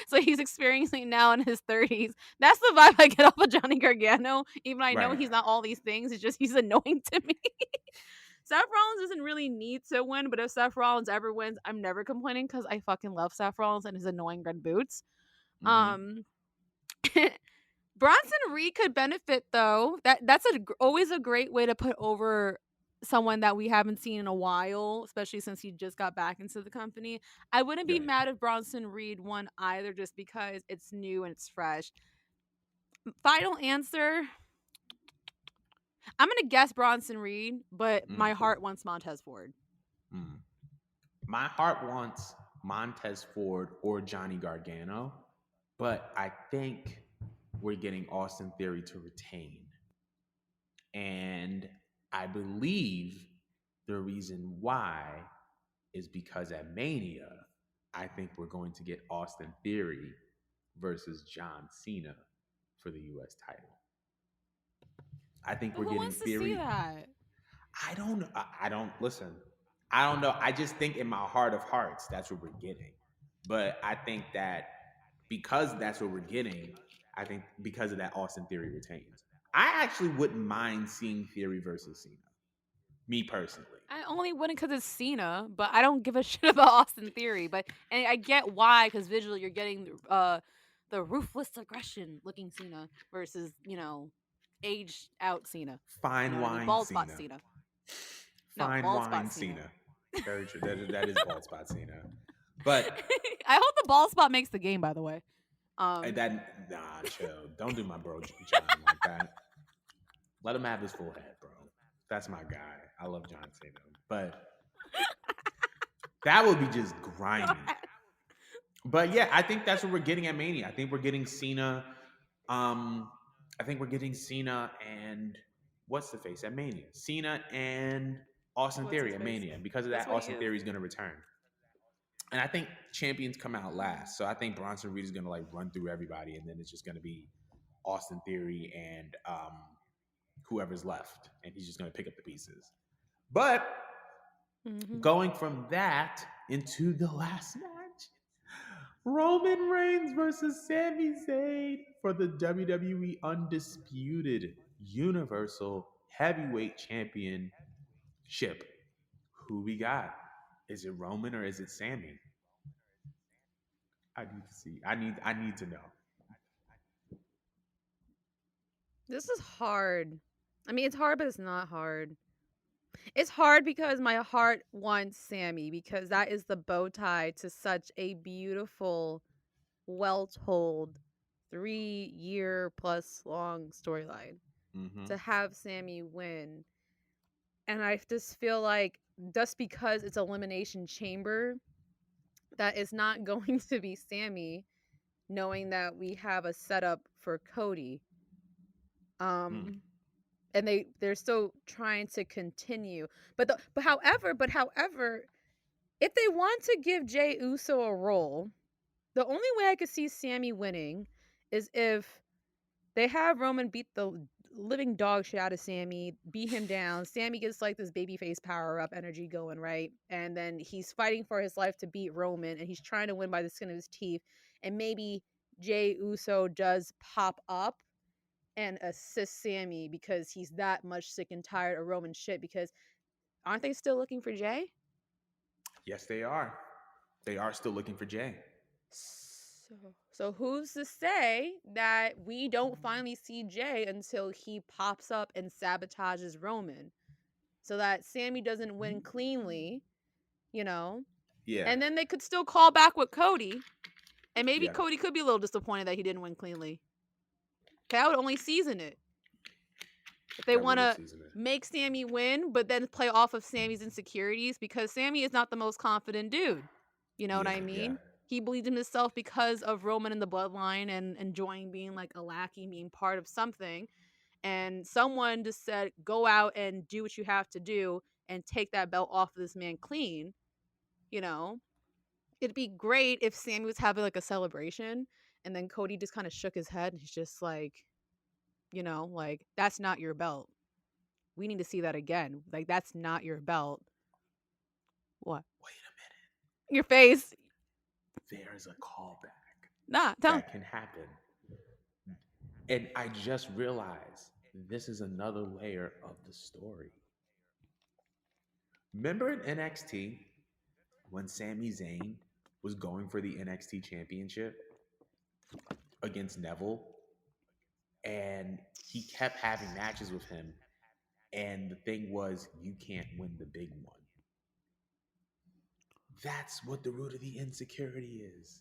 So he's experiencing it now in his 30s. That's the vibe I get off of Johnny Gargano. Even I know right. he's not all these things. It's just he's annoying to me. Seth Rollins doesn't really need to win, but if Seth Rollins ever wins, I'm never complaining because I fucking love Seth Rollins and his annoying red boots. Hmm. Um, Bronson Reed could benefit though. That's always a great way to put over someone that we haven't seen in a while, especially since he just got back into the company. I wouldn't be Right. mad if Bronson Reed won either, just because it's new and it's fresh. Final answer. I'm gonna guess Bronson Reed, but my Mm. heart wants Montez Ford. Mm. My heart wants Montez Ford or Johnny Gargano, but I think we're getting Austin Theory to retain. And I believe the reason why is because at Mania, I think we're going to get Austin Theory versus John Cena for the US title. I think But we're who getting wants to see Theory. that? I don't know. I don't listen. I don't know. I just think in my heart of hearts, that's what we're getting. But I think that because that's what we're getting, I think because of that, Austin Theory retains. I actually wouldn't mind seeing Theory versus Cena. Me personally. I only wouldn't because it's Cena, but I don't give a shit about Austin Theory. But and I get why, because visually you're getting the ruthless aggression looking Cena versus aged out Cena. You know Fine what I mean? wine Bald spot Cena. Cena. No, Fine bald spot wine Cena. Cena. Very true. That is bald spot Cena. But I hope the bald spot makes the game. By the way, that nah, chill. Don't do my bro John like that. Let him have his full head, bro. That's my guy. I love John Cena. But that would be just go grimy. ahead. But yeah, I think that's what we're getting at Mania. I think we're getting Cena. Um, I think we're getting Cena and what's the face at Mania? Cena and Austin What's his Theory at face? Mania. And because of That's that, what he Austin is. Theory is going to return. And I think champions come out last. So I think Bronson Reed is going to like run through everybody, and then it's just going to be Austin Theory and whoever's left, and he's just going to pick up the pieces. But Mm-hmm. going from that into the last match, Roman Reigns versus Sami Zayn for the WWE Undisputed Universal Heavyweight Championship. Who we got? Is it Roman or is it Sami? I need to see. I need to know. This is hard. I mean, it's hard, but it's not hard. It's hard because my heart wants Sammy because that is the bow tie to such a beautiful, well told 3 year plus long storyline. Mm-hmm. To have Sammy win. And I just feel like just because it's Elimination Chamber, that is not going to be Sammy, knowing that we have a setup for Cody. Mm. Um and they're still trying to continue. But however, if they want to give Jay Uso a role, the only way I could see Sammy winning is if they have Roman beat the living dog shit out of Sammy, beat him down. Sammy gets like this babyface power up energy going, right? And then he's fighting for his life to beat Roman and he's trying to win by the skin of his teeth. And maybe Jay Uso does pop up and assist Sammy because he's that much sick and tired of Roman shit. Because aren't they still looking for Jay? Yes, they are. They are still looking for Jay. So who's to say that we don't finally see Jay until he pops up and sabotages Roman, so that Sami doesn't win cleanly, you know? Yeah. And then they could still call back with Cody, and maybe Yeah. Cody could be a little disappointed that he didn't win cleanly. Okay, I would only season it. If they want to make Sami win, but then play off of Sami's insecurities, because Sami is not the most confident dude. You know what I mean? He believes in himself because of Roman and the bloodline and enjoying being like a lackey, being part of something. And someone just said, go out and do what you have to do and take that belt off of this man clean. You know, it'd be great if Sami was having like a celebration and then Cody just kind of shook his head and he's just like, like, that's not your belt. We need to see that again. Like, that's not your belt. What? Wait a minute. Your face. There's a callback. Nah, that can happen. And I just realized this is another layer of the story. Remember in NXT when Sami Zayn was going for the NXT championship against Neville, and he kept having matches with him, and the thing was, you can't win the big one. That's what the root of the insecurity is.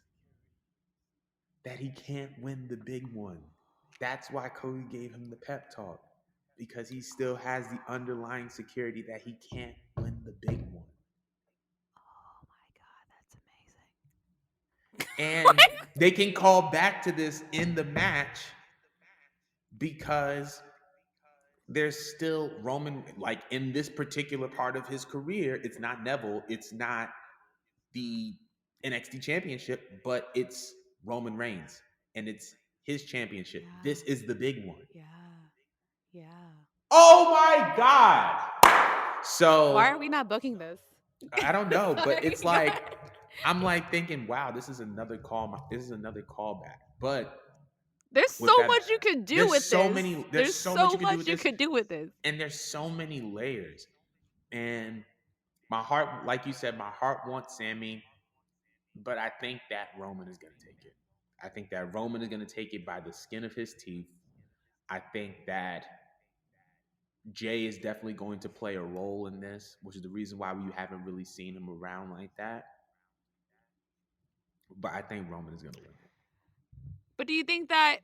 That he can't win the big one. That's why Cody gave him the pep talk. Because he still has the underlying security that he can't win the big one. Oh my God, that's amazing. And they can call back to this in the match because there's still Roman, like in this particular part of his career, it's not Neville, it's not the NXT championship, but it's Roman Reigns and it's his championship. Yeah. This is the big one. Yeah. Yeah. Oh my God. So why are we not booking this? I don't know, but it's like I'm like thinking, wow, this is another call. This is another callback. But there's so much you could do with this. There's so much you could do with this. And there's so many layers. And my heart, like you said, my heart wants Sami, but I think that Roman is going to take it. I think that Roman is going to take it by the skin of his teeth. I think that Jay is definitely going to play a role in this, which is the reason why we haven't really seen him around like that. But I think Roman is going to win it. But do you think that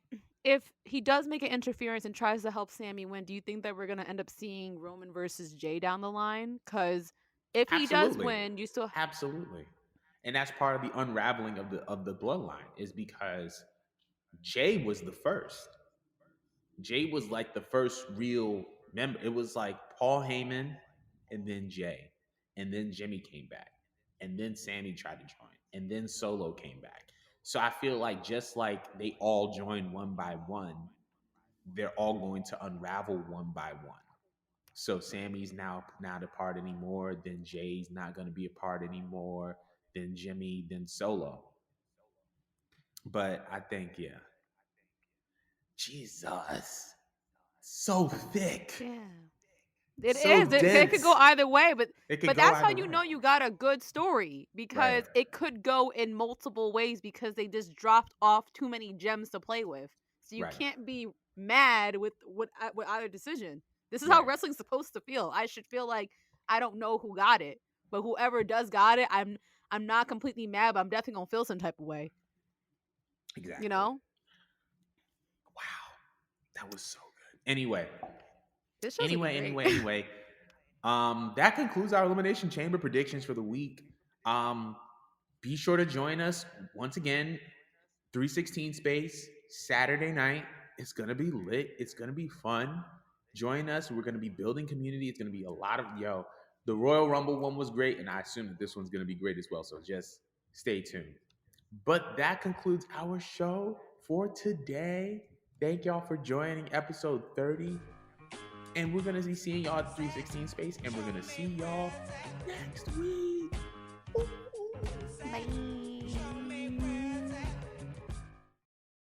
if he does make an interference and tries to help Sami win, do you think that we're going to end up seeing Roman versus Jay down the line? Because if he does win, you still... Absolutely. And that's part of the unraveling of the bloodline, is because Jay was the first. Jay was like the first real member. It was like Paul Heyman and then Jay. And then Jimmy came back. And then Sami tried to join. And then Solo came back. So I feel like just like they all joined one by one, they're all going to unravel one by one. So Sami's now not a part anymore. Then Jay's not going to be a part anymore. Then Jimmy, then Solo. But I think, yeah. Jesus. So thick. Yeah. It so is. It could go either way, but that's how you know you got a good story, because it could go in multiple ways because they just dropped off too many gems to play with. So you can't be mad with either decision. This is how wrestling's supposed to feel. I should feel like I don't know who got it, but whoever does got it, I'm not completely mad, but I'm definitely gonna feel some type of way. Exactly. You know? Wow, that was so good. Anyway. Anyway. That concludes our Elimination Chamber predictions for the week. Be sure to join us once again, 316 space, Saturday night. It's going to be lit. It's going to be fun. Join us. We're going to be building community. It's going to be a lot of, the Royal Rumble one was great, and I assume that this one's going to be great as well. So just stay tuned. But that concludes our show for today. Thank y'all for joining episode 30. And we're going to be seeing y'all at 316 space, and we're going to see y'all next week.